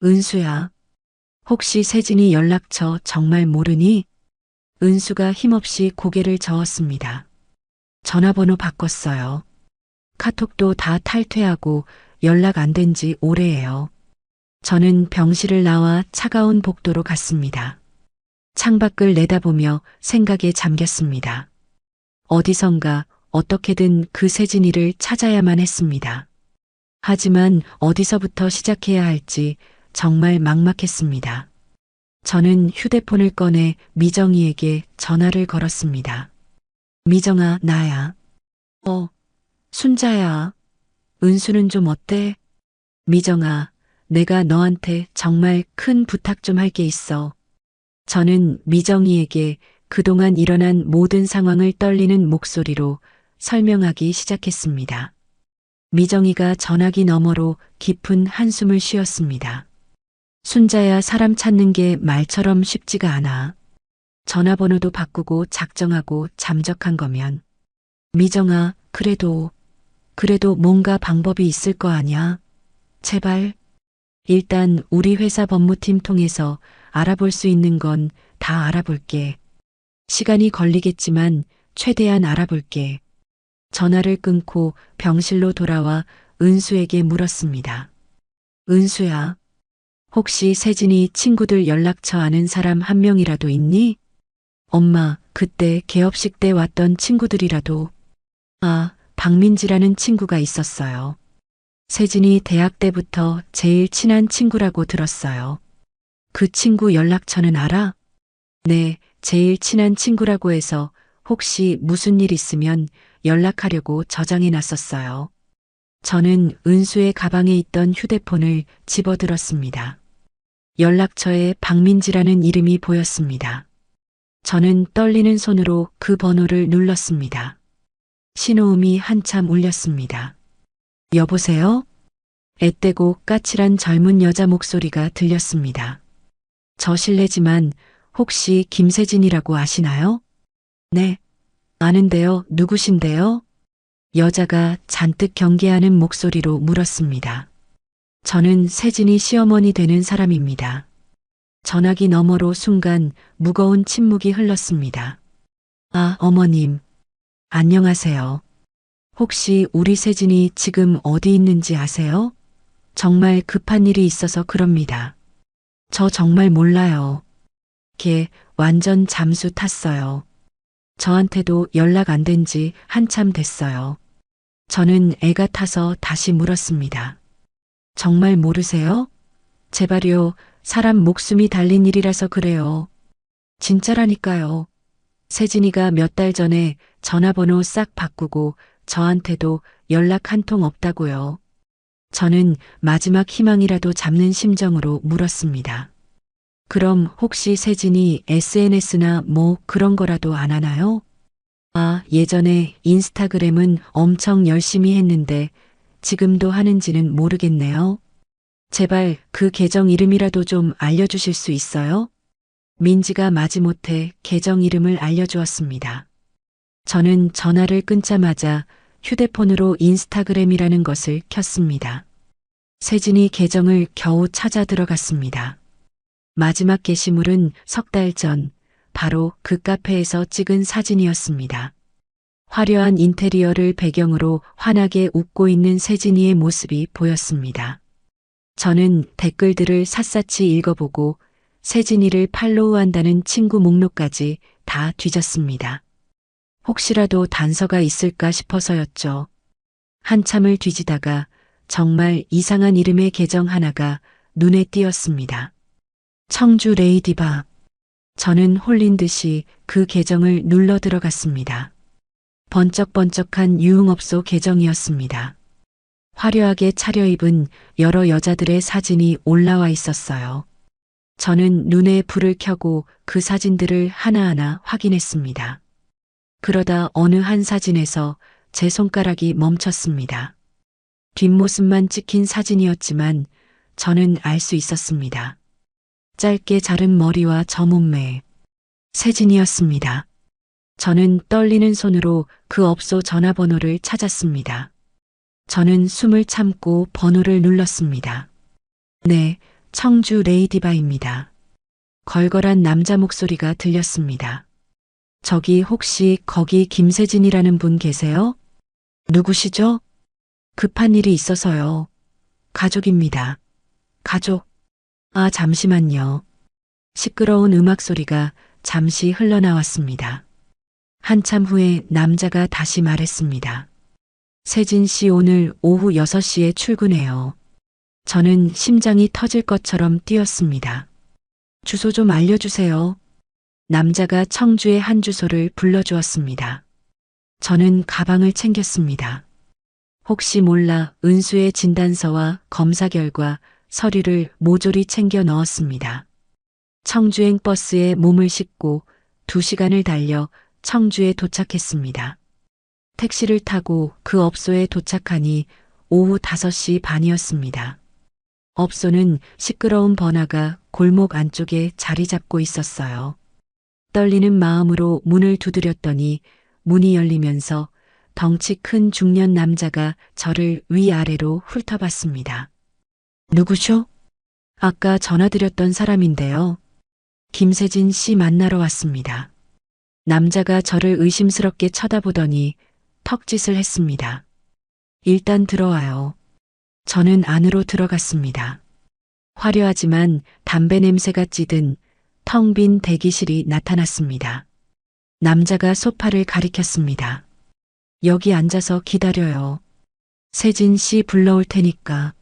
은수야, 혹시 세진이 연락처 정말 모르니? 은수가 힘없이 고개를 저었습니다. 전화번호 바꿨어요. 카톡도 다 탈퇴하고 연락 안 된 지 오래예요. 저는 병실을 나와 차가운 복도로 갔습니다. 창밖을 내다보며 생각에 잠겼습니다. 어디선가 어떻게든 그 세진이를 찾아야만 했습니다. 하지만 어디서부터 시작해야 할지 정말 막막했습니다. 저는 휴대폰을 꺼내 미정이에게 전화를 걸었습니다. 미정아, 나야. 순자야. 은수는 좀 어때? 미정아, 내가 너한테 정말 큰 부탁 좀 할 게 있어. 저는 미정이에게 그동안 일어난 모든 상황을 떨리는 목소리로 설명하기 시작했습니다. 미정이가 전화기 너머로 깊은 한숨을 쉬었습니다. 순자야, 사람 찾는 게 말처럼 쉽지가 않아. 전화번호도 바꾸고 작정하고 잠적한 거면. 미정아, 그래도 뭔가 방법이 있을 거 아냐? 제발. 일단 우리 회사 법무팀 통해서 알아볼 수 있는 건 다 알아볼게. 시간이 걸리겠지만 최대한 알아볼게. 전화를 끊고 병실로 돌아와 은수에게 물었습니다. 은수야, 혹시 세진이 친구들 연락처 아는 사람 한 명이라도 있니? 엄마, 그때 개업식 때 왔던 친구들이라도. 박민지라는 친구가 있었어요. 세진이 대학 때부터 제일 친한 친구라고 들었어요. 그 친구 연락처는 알아? 네, 제일 친한 친구라고 해서 혹시 무슨 일 있으면 연락하려고 저장해 놨었어요. 저는 은수의 가방에 있던 휴대폰을 집어들었습니다. 연락처에 박민지라는 이름이 보였습니다. 저는 떨리는 손으로 그 번호를 눌렀습니다. 신호음이 한참 울렸습니다. 여보세요? 앳되고 까칠한 젊은 여자 목소리가 들렸습니다. 저 실례지만 혹시 김세진이라고 아시나요? 네, 아는데요. 누구신데요? 여자가 잔뜩 경계하는 목소리로 물었습니다. 저는 세진이 시어머니 되는 사람입니다. 전화기 너머로 순간 무거운 침묵이 흘렀습니다. 어머님. 안녕하세요. 혹시 우리 세진이 지금 어디 있는지 아세요? 정말 급한 일이 있어서 그럽니다. 저 정말 몰라요. 걔 완전 잠수 탔어요. 저한테도 연락 안 된 지 한참 됐어요. 저는 애가 타서 다시 물었습니다. 정말 모르세요? 제발요, 사람 목숨이 달린 일이라서 그래요. 진짜라니까요. 세진이가 몇 달 전에 전화번호 싹 바꾸고 저한테도 연락 한 통 없다고요. 저는 마지막 희망이라도 잡는 심정으로 물었습니다. 그럼 혹시 세진이 SNS나 뭐 그런 거라도 안 하나요? 예전에 인스타그램은 엄청 열심히 했는데 지금도 하는지는 모르겠네요. 제발 그 계정 이름이라도 좀 알려주실 수 있어요? 민지가 마지못해 계정 이름을 알려주었습니다. 저는 전화를 끊자마자 휴대폰으로 인스타그램이라는 것을 켰습니다. 세진이 계정을 겨우 찾아 들어갔습니다. 마지막 게시물은 석 달 전 바로 그 카페에서 찍은 사진이었습니다. 화려한 인테리어를 배경으로 환하게 웃고 있는 세진이의 모습이 보였습니다. 저는 댓글들을 샅샅이 읽어보고 세진이를 팔로우한다는 친구 목록까지 다 뒤졌습니다. 혹시라도 단서가 있을까 싶어서였죠. 한참을 뒤지다가 정말 이상한 이름의 계정 하나가 눈에 띄었습니다. 청주 레이디바. 저는 홀린 듯이 그 계정을 눌러 들어갔습니다. 번쩍번쩍한 유흥업소 계정이었습니다. 화려하게 차려입은 여러 여자들의 사진이 올라와 있었어요. 저는 눈에 불을 켜고 그 사진들을 하나하나 확인했습니다. 그러다 어느 한 사진에서 제 손가락이 멈췄습니다. 뒷모습만 찍힌 사진이었지만 저는 알 수 있었습니다. 짧게 자른 머리와 저 몸매. 세진이었습니다. 저는 떨리는 손으로 그 업소 전화번호를 찾았습니다. 저는 숨을 참고 번호를 눌렀습니다. 네, 청주 레이디바입니다. 걸걸한 남자 목소리가 들렸습니다. 저기 혹시 거기 김세진이라는 분 계세요? 누구시죠? 급한 일이 있어서요. 가족입니다. 가족. 아, 잠시만요. 시끄러운 음악 소리가 잠시 흘러나왔습니다. 한참 후에 남자가 다시 말했습니다. 세진 씨 오늘 오후 6시에 출근해요. 저는 심장이 터질 것처럼 뛰었습니다. 주소 좀 알려주세요. 남자가 청주의 한 주소를 불러주었습니다. 저는 가방을 챙겼습니다. 혹시 몰라 은수의 진단서와 검사 결과 서류를 모조리 챙겨 넣었습니다. 청주행 버스에 몸을 싣고 2시간을 달려 청주에 도착했습니다. 택시를 타고 그 업소에 도착하니 오후 5시 반이었습니다. 업소는 시끄러운 번화가 골목 안쪽에 자리 잡고 있었어요. 떨리는 마음으로 문을 두드렸더니 문이 열리면서 덩치 큰 중년 남자가 저를 위아래로 훑어봤습니다. 누구셔? 아까 전화드렸던 사람인데요. 김세진 씨 만나러 왔습니다. 남자가 저를 의심스럽게 쳐다보더니 턱짓을 했습니다. 일단 들어와요. 저는 안으로 들어갔습니다. 화려하지만 담배 냄새가 찌든 텅 빈 대기실이 나타났습니다. 남자가 소파를 가리켰습니다. 여기 앉아서 기다려요. 세진 씨 불러올 테니까.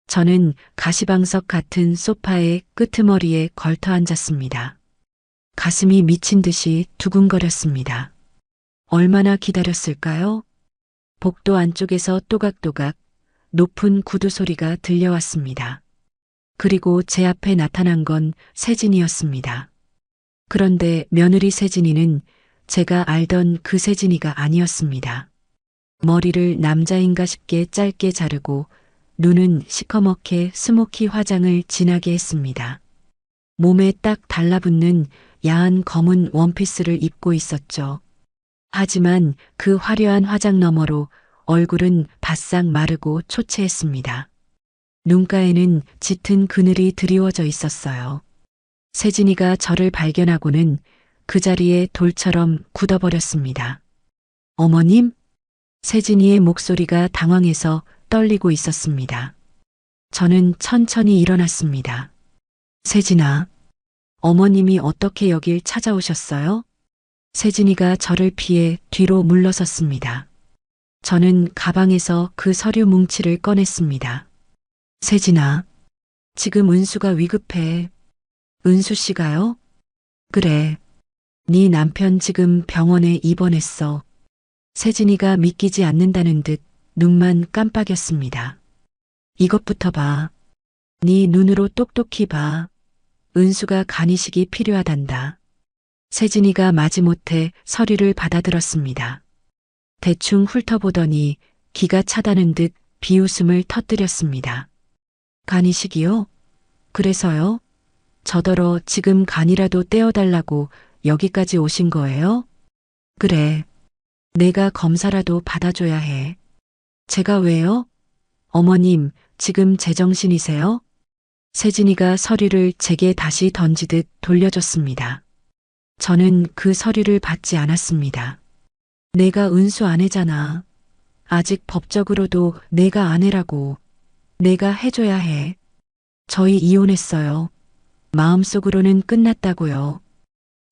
저는 가시방석 같은 소파의 끄트머리에 걸터 앉았습니다. 가슴이 미친 듯이 두근거렸습니다. 얼마나 기다렸을까요? 복도 안쪽에서 또각또각 높은 구두 소리가 들려왔습니다. 그리고 제 앞에 나타난 건 세진이었습니다. 그런데 며느리 세진이는 제가 알던 그 세진이가 아니었습니다. 머리를 남자인가 싶게 짧게 자르고 눈은 시커멓게 스모키 화장을 진하게 했습니다. 몸에 딱 달라붙는 야한 검은 원피스를 입고 있었죠. 하지만 그 화려한 화장 너머로 얼굴은 바싹 마르고 초췌했습니다. 눈가에는 짙은 그늘이 드리워져 있었어요. 세진이가 저를 발견하고는 그 자리에 돌처럼 굳어버렸습니다. 어머님? 세진이의 목소리가 당황해서 떨리고 있었습니다. 저는 천천히 일어났습니다. 세진아, 어머님이 어떻게 여길 찾아오셨어요? 세진이가 저를 피해 뒤로 물러섰습니다. 저는 가방에서 그 서류 뭉치를 꺼냈습니다. 세진아, 지금 은수가 위급해. 은수 씨가요? 그래. 네 남편 지금 병원에 입원했어. 세진이가 믿기지 않는다는 듯 눈만 깜빡였습니다. 이것부터 봐. 네 눈으로 똑똑히 봐. 은수가 간이식이 필요하단다. 세진이가 마지못해 서류를 받아들었습니다. 대충 훑어보더니 기가 차다는 듯 비웃음을 터뜨렸습니다. 간이식이요? 그래서요? 저더러 지금 간이라도 떼어달라고 여기까지 오신 거예요? 그래. 내가 검사라도 받아줘야 해. 제가 왜요? 어머님, 지금 제정신이세요? 세진이가 서류를 제게 다시 던지듯 돌려줬습니다. 저는 그 서류를 받지 않았습니다. 내가 은수 아내잖아. 아직 법적으로도 내가 아내라고. 내가 해줘야 해. 저희 이혼했어요. 마음속으로는 끝났다고요.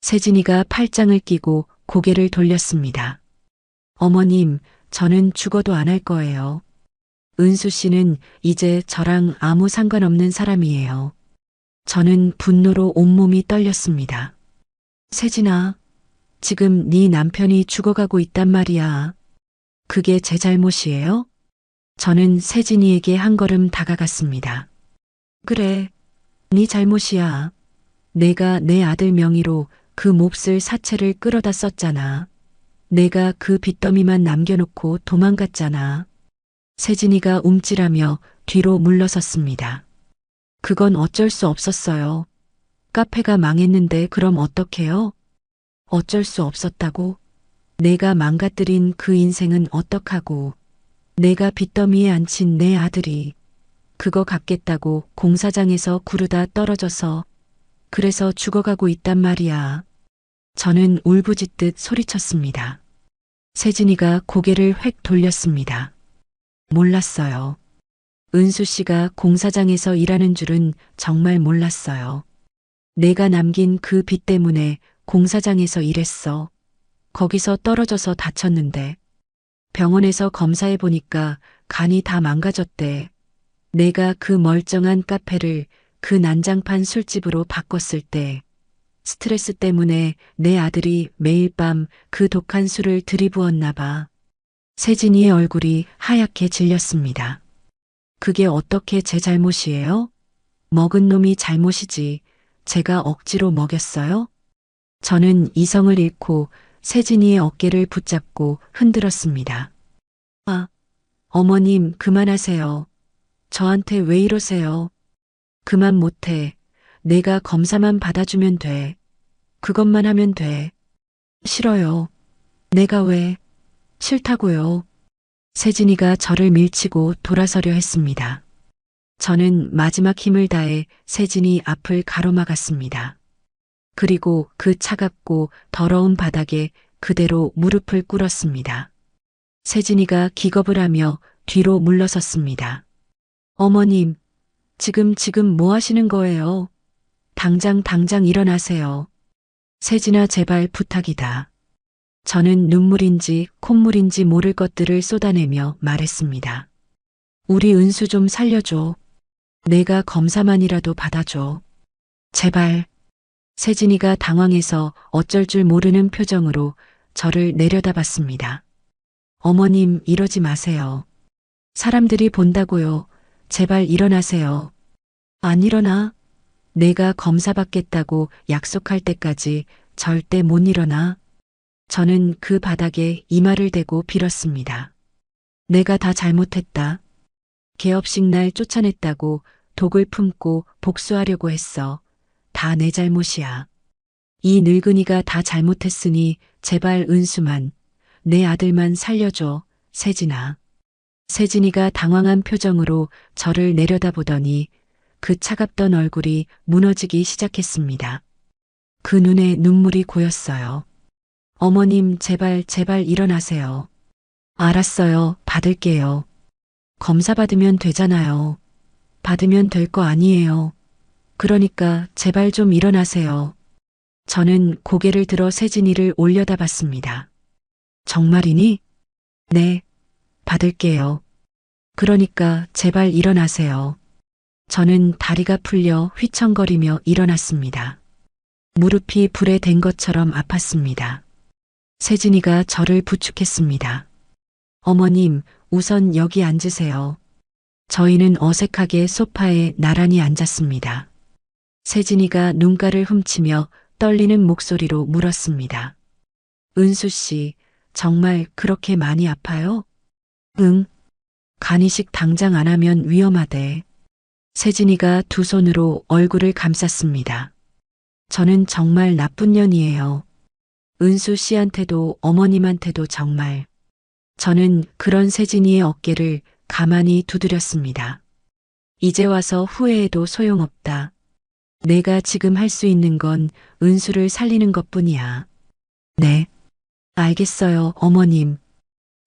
세진이가 팔짱을 끼고 고개를 돌렸습니다. 어머님, 저는 죽어도 안 할 거예요. 은수 씨는 이제 저랑 아무 상관없는 사람이에요. 저는 분노로 온몸이 떨렸습니다. 세진아, 지금 네 남편이 죽어가고 있단 말이야. 그게 제 잘못이에요? 저는 세진이에게 한 걸음 다가갔습니다. 그래, 네 잘못이야. 내가 내 아들 명의로 그 몹쓸 사채를 끌어다 썼잖아. 내가 그 빚더미만 남겨놓고 도망갔잖아. 세진이가 움찔하며 뒤로 물러섰습니다. 그건 어쩔 수 없었어요. 카페가 망했는데 그럼 어떡해요? 어쩔 수 없었다고? 내가 망가뜨린 그 인생은 어떡하고? 내가 빚더미에 앉힌 내 아들이 그거 갚겠다고 공사장에서 구르다 떨어져서 그래서 죽어가고 있단 말이야. 저는 울부짖듯 소리쳤습니다. 세진이가 고개를 획 돌렸습니다. 몰랐어요. 은수 씨가 공사장에서 일하는 줄은 정말 몰랐어요. 내가 남긴 그 빚 때문에 공사장에서 일했어. 거기서 떨어져서 다쳤는데 병원에서 검사해 보니까 간이 다 망가졌대. 내가 그 멀쩡한 카페를 그 난장판 술집으로 바꿨을 때 스트레스 때문에 내 아들이 매일 밤 그 독한 술을 들이부었나 봐. 세진이의 얼굴이 하얗게 질렸습니다. 그게 어떻게 제 잘못이에요? 먹은 놈이 잘못이지. 제가 억지로 먹였어요? 저는 이성을 잃고 세진이의 어깨를 붙잡고 흔들었습니다. 아, 어머님 그만하세요. 저한테 왜 이러세요? 그만 못해. 내가 검사만 받아주면 돼. 그것만 하면 돼. 싫어요. 내가 왜? 싫다고요. 세진이가 저를 밀치고 돌아서려 했습니다. 저는 마지막 힘을 다해 세진이 앞을 가로막았습니다. 그리고 그 차갑고 더러운 바닥에 그대로 무릎을 꿇었습니다. 세진이가 기겁을 하며 뒤로 물러섰습니다. 어머님, 지금 뭐 하시는 거예요? 당장 일어나세요. 세진아 제발 부탁이다. 저는 눈물인지 콧물인지 모를 것들을 쏟아내며 말했습니다. 우리 은수 좀 살려줘. 내가 검사만이라도 받아줘. 제발. 세진이가 당황해서 어쩔 줄 모르는 표정으로 저를 내려다봤습니다. 어머님 이러지 마세요. 사람들이 본다고요. 제발 일어나세요. 안 일어나? 내가 검사 받겠다고 약속할 때까지 절대 못 일어나. 저는 그 바닥에 이마를 대고 빌었습니다. 내가 다 잘못했다. 개업식 날 쫓아냈다고 독을 품고 복수하려고 했어. 다 내 잘못이야. 이 늙은이가 다 잘못했으니 제발 은수만, 내 아들만 살려줘, 세진아. 세진이가 당황한 표정으로 저를 내려다보더니 그 차갑던 얼굴이 무너지기 시작했습니다. 그 눈에 눈물이 고였어요. 어머님 제발 일어나세요. 알았어요. 받을게요. 검사 받으면 되잖아요. 받으면 될 거 아니에요. 그러니까 제발 좀 일어나세요. 저는 고개를 들어 세진이를 올려다봤습니다. 정말이니? 네, 받을게요. 그러니까 제발 일어나세요. 저는 다리가 풀려 휘청거리며 일어났습니다. 무릎이 불에 댄 것처럼 아팠습니다. 세진이가 저를 부축했습니다. 어머님, 우선 여기 앉으세요. 저희는 어색하게 소파에 나란히 앉았습니다. 세진이가 눈가를 훔치며 떨리는 목소리로 물었습니다. 은수 씨, 정말 그렇게 많이 아파요? 응. 간이식 당장 안 하면 위험하대. 세진이가 두 손으로 얼굴을 감쌌습니다. 저는 정말 나쁜 년이에요. 은수 씨한테도 어머님한테도 정말. 저는 그런 세진이의 어깨를 가만히 두드렸습니다. 이제 와서 후회해도 소용없다. 내가 지금 할 수 있는 건 은수를 살리는 것뿐이야. 네. 알겠어요, 어머님.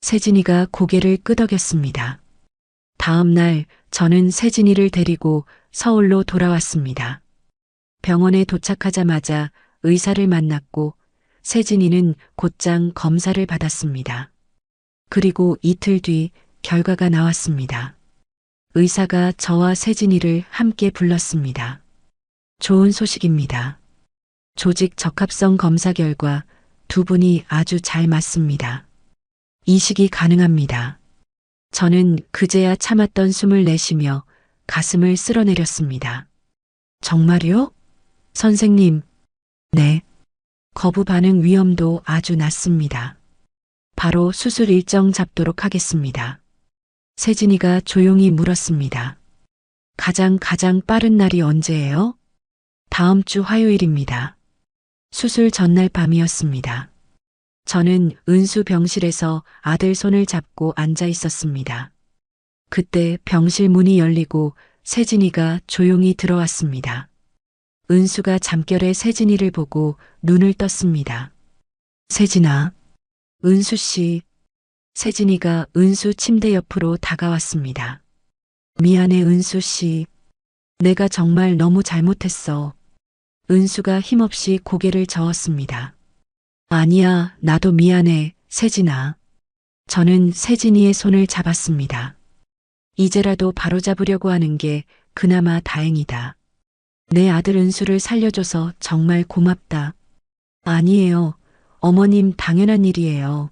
세진이가 고개를 끄덕였습니다. 다음 날 저는 세진이를 데리고 서울로 돌아왔습니다. 병원에 도착하자마자 의사를 만났고 세진이는 곧장 검사를 받았습니다. 그리고 이틀 뒤 결과가 나왔습니다. 의사가 저와 세진이를 함께 불렀습니다. 좋은 소식입니다. 조직 적합성 검사 결과 두 분이 아주 잘 맞습니다. 이식이 가능합니다. 저는 그제야 참았던 숨을 내쉬며 가슴을 쓸어내렸습니다. 정말요? 선생님, 네. 거부 반응 위험도 아주 낮습니다. 바로 수술 일정 잡도록 하겠습니다. 세진이가 조용히 물었습니다. 가장 빠른 날이 언제예요? 다음 주 화요일입니다. 수술 전날 밤이었습니다. 저는 은수 병실에서 아들 손을 잡고 앉아 있었습니다. 그때 병실 문이 열리고 세진이가 조용히 들어왔습니다. 은수가 잠결에 세진이를 보고 눈을 떴습니다. 세진아, 은수 씨. 세진이가 은수 침대 옆으로 다가왔습니다. 미안해, 은수 씨. 내가 정말 너무 잘못했어. 은수가 힘없이 고개를 저었습니다. 아니야, 나도 미안해, 세진아. 저는 세진이의 손을 잡았습니다. 이제라도 바로잡으려고 하는 게 그나마 다행이다. 내 아들 은수를 살려줘서 정말 고맙다. 아니에요. 어머님, 당연한 일이에요.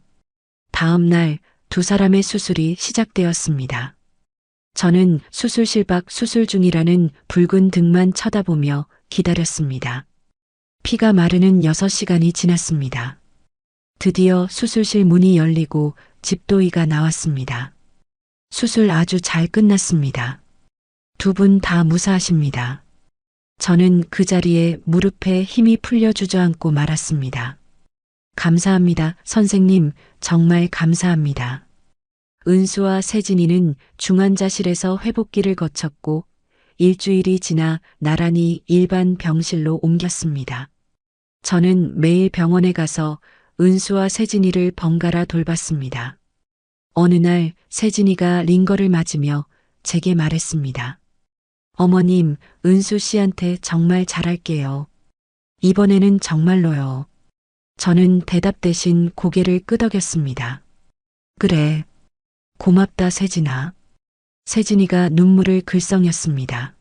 다음 날 두 사람의 수술이 시작되었습니다. 저는 수술실 밖 수술 중이라는 붉은 등만 쳐다보며 기다렸습니다. 피가 마르는 6시간이 지났습니다. 드디어 수술실 문이 열리고 집도의가 나왔습니다. 수술 아주 잘 끝났습니다. 두 분 다 무사하십니다. 저는 그 자리에 무릎에 힘이 풀려 주저앉고 말았습니다. 감사합니다, 선생님. 정말 감사합니다. 은수와 세진이는 중환자실에서 회복기를 거쳤고 일주일이 지나 나란히 일반 병실로 옮겼습니다. 저는 매일 병원에 가서 은수와 세진이를 번갈아 돌봤습니다. 어느 날 세진이가 링거를 맞으며 제게 말했습니다. 어머님, 은수 씨한테 정말 잘할게요. 이번에는 정말로요. 저는 대답 대신 고개를 끄덕였습니다. 그래. 고맙다, 세진아. 세진이가 눈물을 글썽였습니다.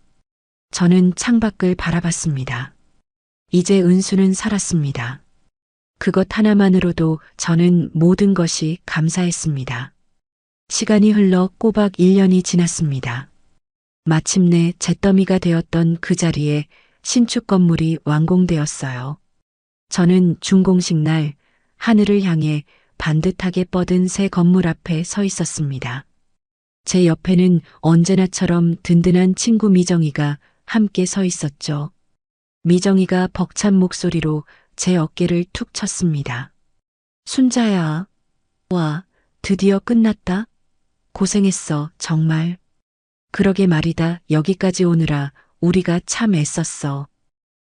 저는 창밖을 바라봤습니다. 이제 은수는 살았습니다. 그것 하나만으로도 저는 모든 것이 감사했습니다. 시간이 흘러 꼬박 1년이 지났습니다. 마침내 잿더미가 되었던 그 자리에 신축 건물이 완공되었어요. 저는 준공식 날 하늘을 향해 반듯하게 뻗은 새 건물 앞에 서 있었습니다. 제 옆에는 언제나처럼 든든한 친구 미정이가 함께 서 있었죠. 미정이가 벅찬 목소리로 제 어깨를 툭 쳤습니다. 순자야. 와, 드디어 끝났다. 고생했어, 정말. 그러게 말이다. 여기까지 오느라 우리가 참 애썼어.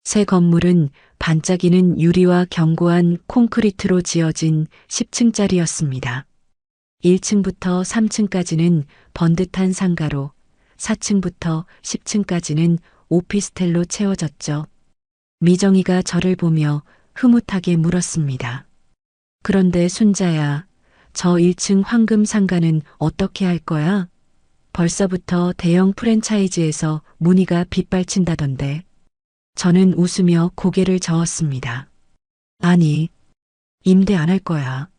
새 건물은 반짝이는 유리와 견고한 콘크리트로 지어진 10층짜리였습니다. 1층부터 3층까지는 번듯한 상가로, 4층부터 10층까지는 오피스텔로 채워졌죠. 미정이가 저를 보며 흐뭇하게 물었습니다. 그런데 순자야, 저 1층 황금 상가는 어떻게 할 거야? 벌써부터 대형 프랜차이즈에서 문의가 빗발친다던데. 저는 웃으며 고개를 저었습니다. 아니, 임대 안 할 거야.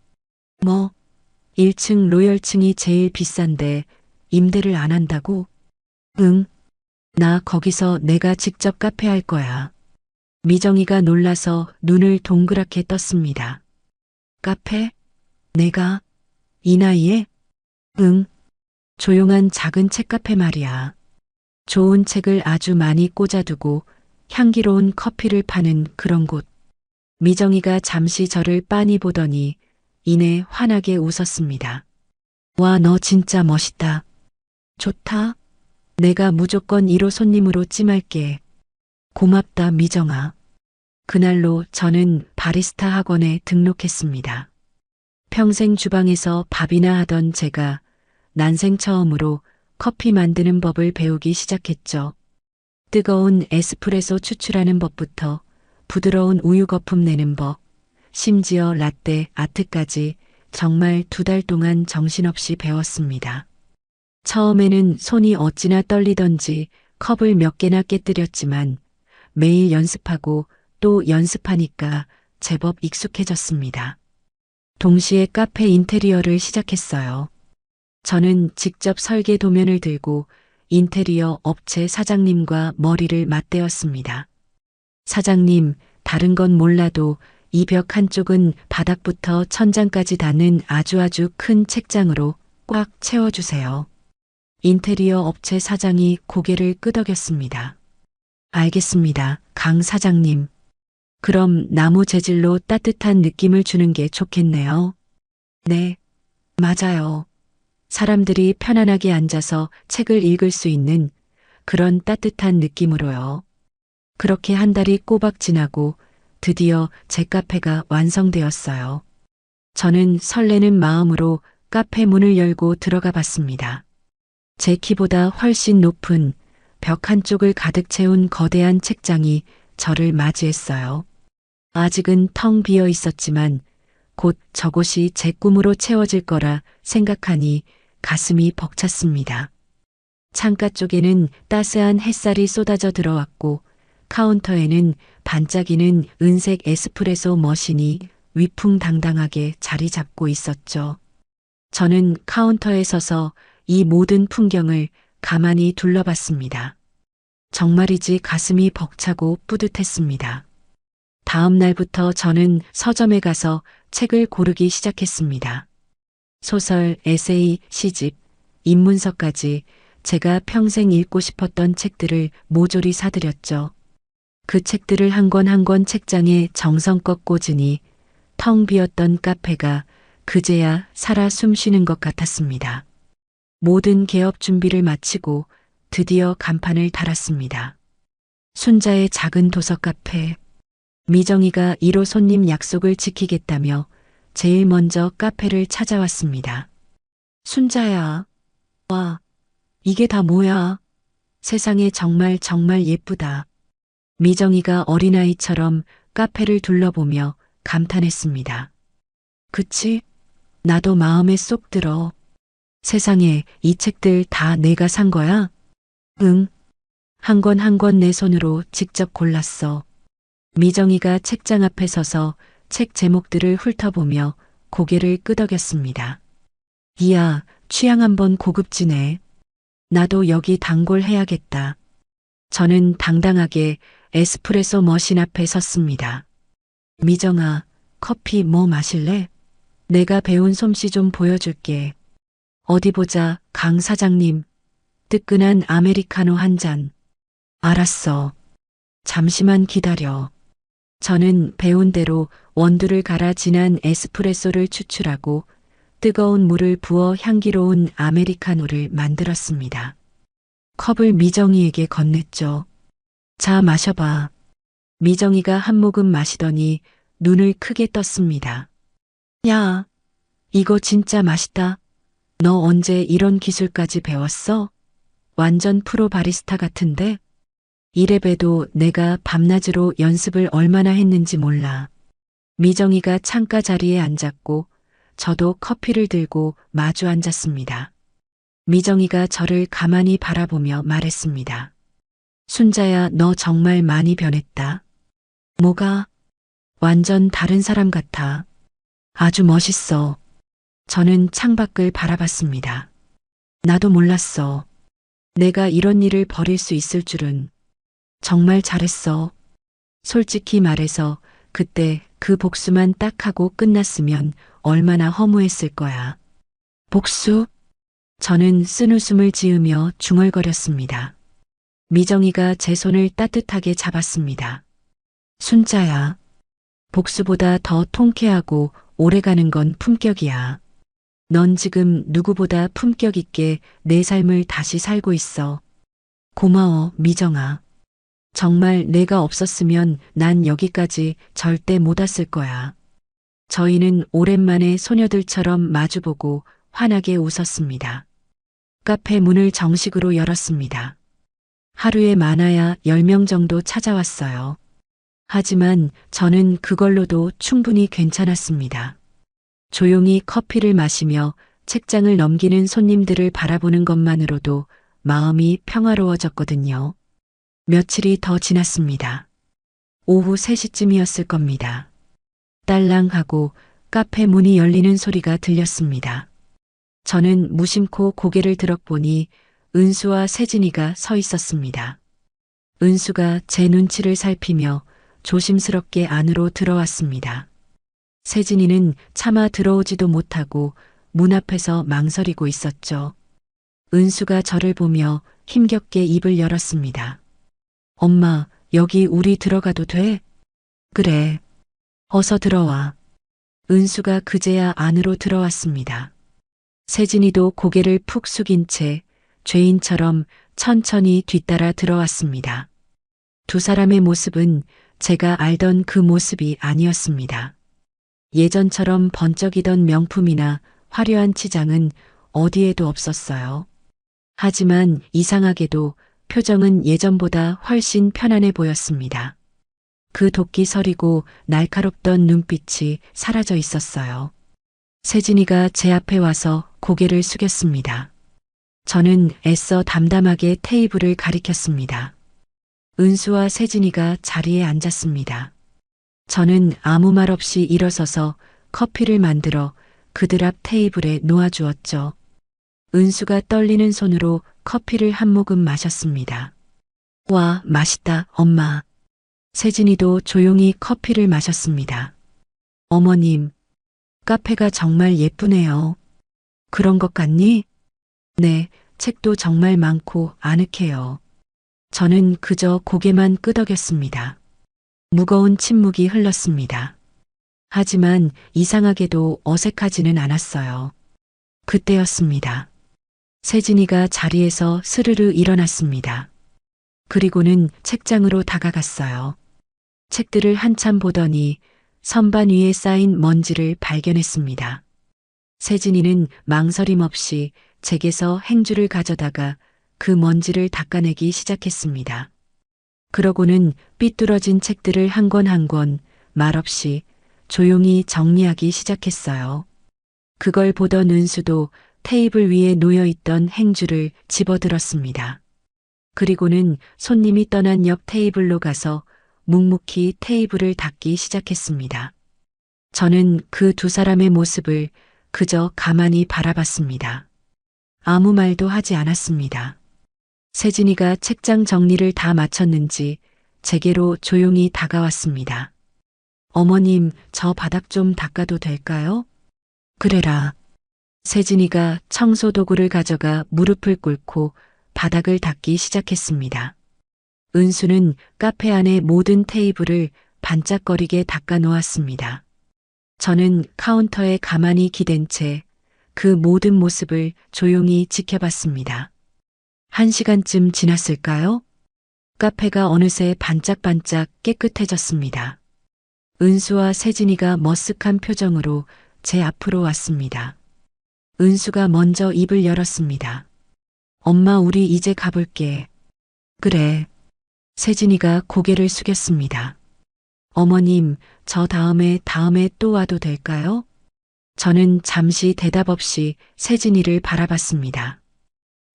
뭐, 1층 로열층이 제일 비싼데 임대를 안 한다고? 응, 나 거기서 내가 직접 카페 할 거야. 미정이가 놀라서 눈을 동그랗게 떴습니다. 카페? 내가? 이 나이에? 응, 조용한 작은 책카페 말이야. 좋은 책을 아주 많이 꽂아두고 향기로운 커피를 파는 그런 곳. 미정이가 잠시 저를 빤히 보더니 이내 환하게 웃었습니다. 와, 너 진짜 멋있다. 좋다. 내가 무조건 1호 손님으로 찜할게. 고맙다, 미정아. 그날로 저는 바리스타 학원에 등록했습니다. 평생 주방에서 밥이나 하던 제가 난생 처음으로 커피 만드는 법을 배우기 시작했죠. 뜨거운 에스프레소 추출하는 법부터 부드러운 우유 거품 내는 법, 심지어 라떼 아트까지 정말 2달 동안 정신없이 배웠습니다. 처음에는 손이 어찌나 떨리던지 컵을 몇 개나 깨뜨렸지만 매일 연습하고 또 연습하니까 제법 익숙해졌습니다. 동시에 카페 인테리어를 시작했어요. 저는 직접 설계 도면을 들고 인테리어 업체 사장님과 머리를 맞대었습니다. 사장님, 다른 건 몰라도 이 벽 한쪽은 바닥부터 천장까지 닿는 아주 큰 책장으로 꽉 채워주세요. 인테리어 업체 사장이 고개를 끄덕였습니다. 알겠습니다, 강 사장님. 그럼 나무 재질로 따뜻한 느낌을 주는 게 좋겠네요. 네, 맞아요. 사람들이 편안하게 앉아서 책을 읽을 수 있는 그런 따뜻한 느낌으로요. 그렇게 한 달이 꼬박 지나고 드디어 제 카페가 완성되었어요. 저는 설레는 마음으로 카페 문을 열고 들어가 봤습니다. 제 키보다 훨씬 높은 벽 한쪽을 가득 채운 거대한 책장이 저를 맞이했어요. 아직은 텅 비어 있었지만 곧 저곳이 제 꿈으로 채워질 거라 생각하니 가슴이 벅찼습니다. 창가 쪽에는 따스한 햇살이 쏟아져 들어왔고 카운터에는 반짝이는 은색 에스프레소 머신이 위풍당당하게 자리 잡고 있었죠. 저는 카운터에 서서 이 모든 풍경을 가만히 둘러봤습니다. 정말이지 가슴이 벅차고 뿌듯했습니다. 다음 날부터 저는 서점에 가서 책을 고르기 시작했습니다. 소설, 에세이, 시집, 입문서까지 제가 평생 읽고 싶었던 책들을 모조리 사들였죠. 그 책들을 한 권 한 권 책장에 정성껏 꽂으니 텅 비었던 카페가 그제야 살아 숨쉬는 것 같았습니다. 모든 개업 준비를 마치고 드디어 간판을 달았습니다. 순자의 작은 도서 카페. 미정이가 1호 손님 약속을 지키겠다며 제일 먼저 카페를 찾아왔습니다. 순자야. 와, 이게 다 뭐야? 세상에 정말 예쁘다. 미정이가 어린아이처럼 카페를 둘러보며 감탄했습니다. 그치? 나도 마음에 쏙 들어. 세상에 이 책들 다 내가 산 거야? 응. 한 권 한 권 내 손으로 직접 골랐어. 미정이가 책장 앞에 서서 책 제목들을 훑어보며 고개를 끄덕였습니다. 이야, 취향 한번 고급지네. 나도 여기 단골 해야겠다. 저는 당당하게 에스프레소 머신 앞에 섰습니다. 미정아, 커피 뭐 마실래? 내가 배운 솜씨 좀 보여줄게. 어디 보자, 강 사장님. 뜨끈한 아메리카노 한 잔. 알았어. 잠시만 기다려. 저는 배운 대로 원두를 갈아 진한 에스프레소를 추출하고 뜨거운 물을 부어 향기로운 아메리카노를 만들었습니다. 컵을 미정이에게 건넸죠. 자, 마셔봐. 미정이가 한 모금 마시더니 눈을 크게 떴습니다. 야, 이거 진짜 맛있다. 너 언제 이런 기술까지 배웠어? 완전 프로 바리스타 같은데? 이래봬도 내가 밤낮으로 연습을 얼마나 했는지 몰라. 미정이가 창가 자리에 앉았고 저도 커피를 들고 마주 앉았습니다. 미정이가 저를 가만히 바라보며 말했습니다. 순자야, 너 정말 많이 변했다. 뭐가? 완전 다른 사람 같아. 아주 멋있어. 저는 창밖을 바라봤습니다. 나도 몰랐어. 내가 이런 일을 벌일 수 있을 줄은. 정말 잘했어. 솔직히 말해서 그때 그 복수만 딱 하고 끝났으면 얼마나 허무했을 거야. 복수? 저는 쓴웃음을 지으며 중얼거렸습니다. 미정이가 제 손을 따뜻하게 잡았습니다. 순자야. 복수보다 더 통쾌하고 오래가는 건 품격이야. 넌 지금 누구보다 품격 있게 내 삶을 다시 살고 있어. 고마워, 미정아. 정말 내가 없었으면 난 여기까지 절대 못 왔을 거야. 저희는 오랜만에 소녀들처럼 마주보고 환하게 웃었습니다. 카페 문을 정식으로 열었습니다. 하루에 많아야 10명 정도 찾아왔어요. 하지만 저는 그걸로도 충분히 괜찮았습니다. 조용히 커피를 마시며 책장을 넘기는 손님들을 바라보는 것만으로도 마음이 평화로워졌거든요. 며칠이 더 지났습니다. 오후 3시쯤이었을 겁니다. 딸랑하고 카페 문이 열리는 소리가 들렸습니다. 저는 무심코 고개를 들어보니 은수와 세진이가 서 있었습니다. 은수가 제 눈치를 살피며 조심스럽게 안으로 들어왔습니다. 세진이는 차마 들어오지도 못하고 문 앞에서 망설이고 있었죠. 은수가 저를 보며 힘겹게 입을 열었습니다. 엄마, 여기 우리 들어가도 돼? 그래. 어서 들어와. 은수가 그제야 안으로 들어왔습니다. 세진이도 고개를 푹 숙인 채 죄인처럼 천천히 뒤따라 들어왔습니다. 두 사람의 모습은 제가 알던 그 모습이 아니었습니다. 예전처럼 번쩍이던 명품이나 화려한 치장은 어디에도 없었어요. 하지만 이상하게도 표정은 예전보다 훨씬 편안해 보였습니다. 그 도끼 서리고 날카롭던 눈빛이 사라져 있었어요. 세진이가 제 앞에 와서 고개를 숙였습니다. 저는 애써 담담하게 테이블을 가리켰습니다. 은수와 세진이가 자리에 앉았습니다. 저는 아무 말 없이 일어서서 커피를 만들어 그들 앞 테이블에 놓아주었죠. 은수가 떨리는 손으로 커피를 한 모금 마셨습니다. 와, 맛있다, 엄마. 세진이도 조용히 커피를 마셨습니다. 어머님, 카페가 정말 예쁘네요. 그런 것 같니? 네, 책도 정말 많고 아늑해요. 저는 그저 고개만 끄덕였습니다. 무거운 침묵이 흘렀습니다. 하지만 이상하게도 어색하지는 않았어요. 그때였습니다. 세진이가 자리에서 스르르 일어났습니다. 그리고는 책장으로 다가갔어요. 책들을 한참 보더니 선반 위에 쌓인 먼지를 발견했습니다. 세진이는 망설임 없이 제게서 행주를 가져다가 그 먼지를 닦아내기 시작했습니다. 그러고는 삐뚤어진 책들을 한 권 한 권 말없이 조용히 정리하기 시작했어요. 그걸 보던 은수도 테이블 위에 놓여있던 행주를 집어들었습니다. 그리고는 손님이 떠난 옆 테이블로 가서 묵묵히 테이블을 닦기 시작했습니다. 저는 그 두 사람의 모습을 그저 가만히 바라봤습니다. 아무 말도 하지 않았습니다. 세진이가 책장 정리를 다 마쳤는지 제게로 조용히 다가왔습니다. 어머님, 저 바닥 좀 닦아도 될까요? 그래라. 세진이가 청소 도구를 가져가 무릎을 꿇고 바닥을 닦기 시작했습니다. 은수는 카페 안의 모든 테이블을 반짝거리게 닦아 놓았습니다. 저는 카운터에 가만히 기댄 채 그 모든 모습을 조용히 지켜봤습니다. 1시간쯤 지났을까요? 카페가 어느새 반짝반짝 깨끗해졌습니다. 은수와 세진이가 머쓱한 표정으로 제 앞으로 왔습니다. 은수가 먼저 입을 열었습니다. 엄마, 우리 이제 가볼게. 그래. 세진이가 고개를 숙였습니다. 어머님, 저 다음에 또 와도 될까요? 저는 잠시 대답 없이 세진이를 바라봤습니다.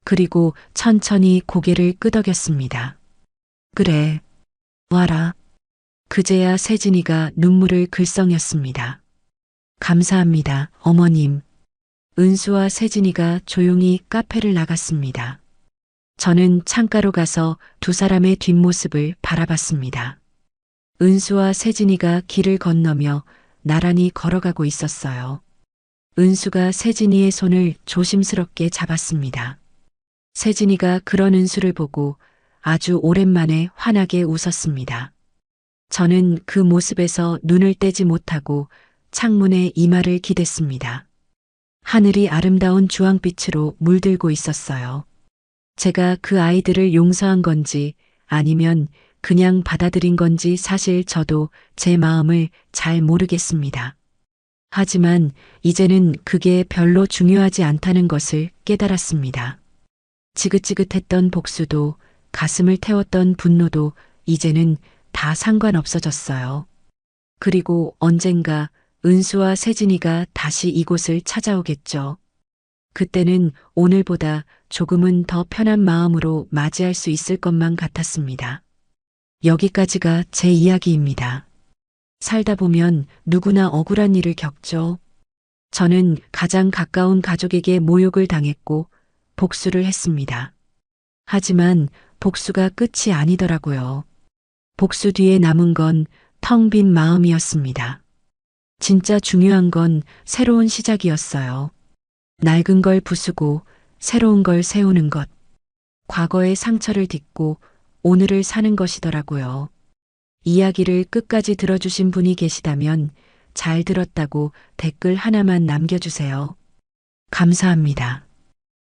그리고 천천히 고개를 끄덕였습니다. 그래. 와라. 그제야 세진이가 눈물을 글썽였습니다. 감사합니다, 어머님. 은수와 세진이가 조용히 카페를 나갔습니다. 저는 창가로 가서 두 사람의 뒷모습을 바라봤습니다. 은수와 세진이가 길을 건너며 나란히 걸어가고 있었어요. 은수가 세진이의 손을 조심스럽게 잡았습니다. 세진이가 그런 은수를 보고 아주 오랜만에 환하게 웃었습니다. 저는 그 모습에서 눈을 떼지 못하고 창문에 이마를 기댔습니다. 하늘이 아름다운 주황빛으로 물들고 있었어요. 제가 그 아이들을 용서한 건지 아니면 그냥 받아들인 건지 사실 저도 제 마음을 잘 모르겠습니다. 하지만 이제는 그게 별로 중요하지 않다는 것을 깨달았습니다. 지긋지긋했던 복수도 가슴을 태웠던 분노도 이제는 다 상관없어졌어요. 그리고 언젠가 은수와 세진이가 다시 이곳을 찾아오겠죠. 그때는 오늘보다 조금은 더 편한 마음으로 맞이할 수 있을 것만 같았습니다. 여기까지가 제 이야기입니다. 살다 보면 누구나 억울한 일을 겪죠. 저는 가장 가까운 가족에게 모욕을 당했고 복수를 했습니다. 하지만 복수가 끝이 아니더라고요. 복수 뒤에 남은 건 텅 빈 마음이었습니다. 진짜 중요한 건 새로운 시작이었어요. 낡은 걸 부수고 새로운 걸 세우는 것. 과거의 상처를 딛고 오늘을 사는 것이더라고요. 이야기를 끝까지 들어주신 분이 계시다면 잘 들었다고 댓글 하나만 남겨주세요. 감사합니다.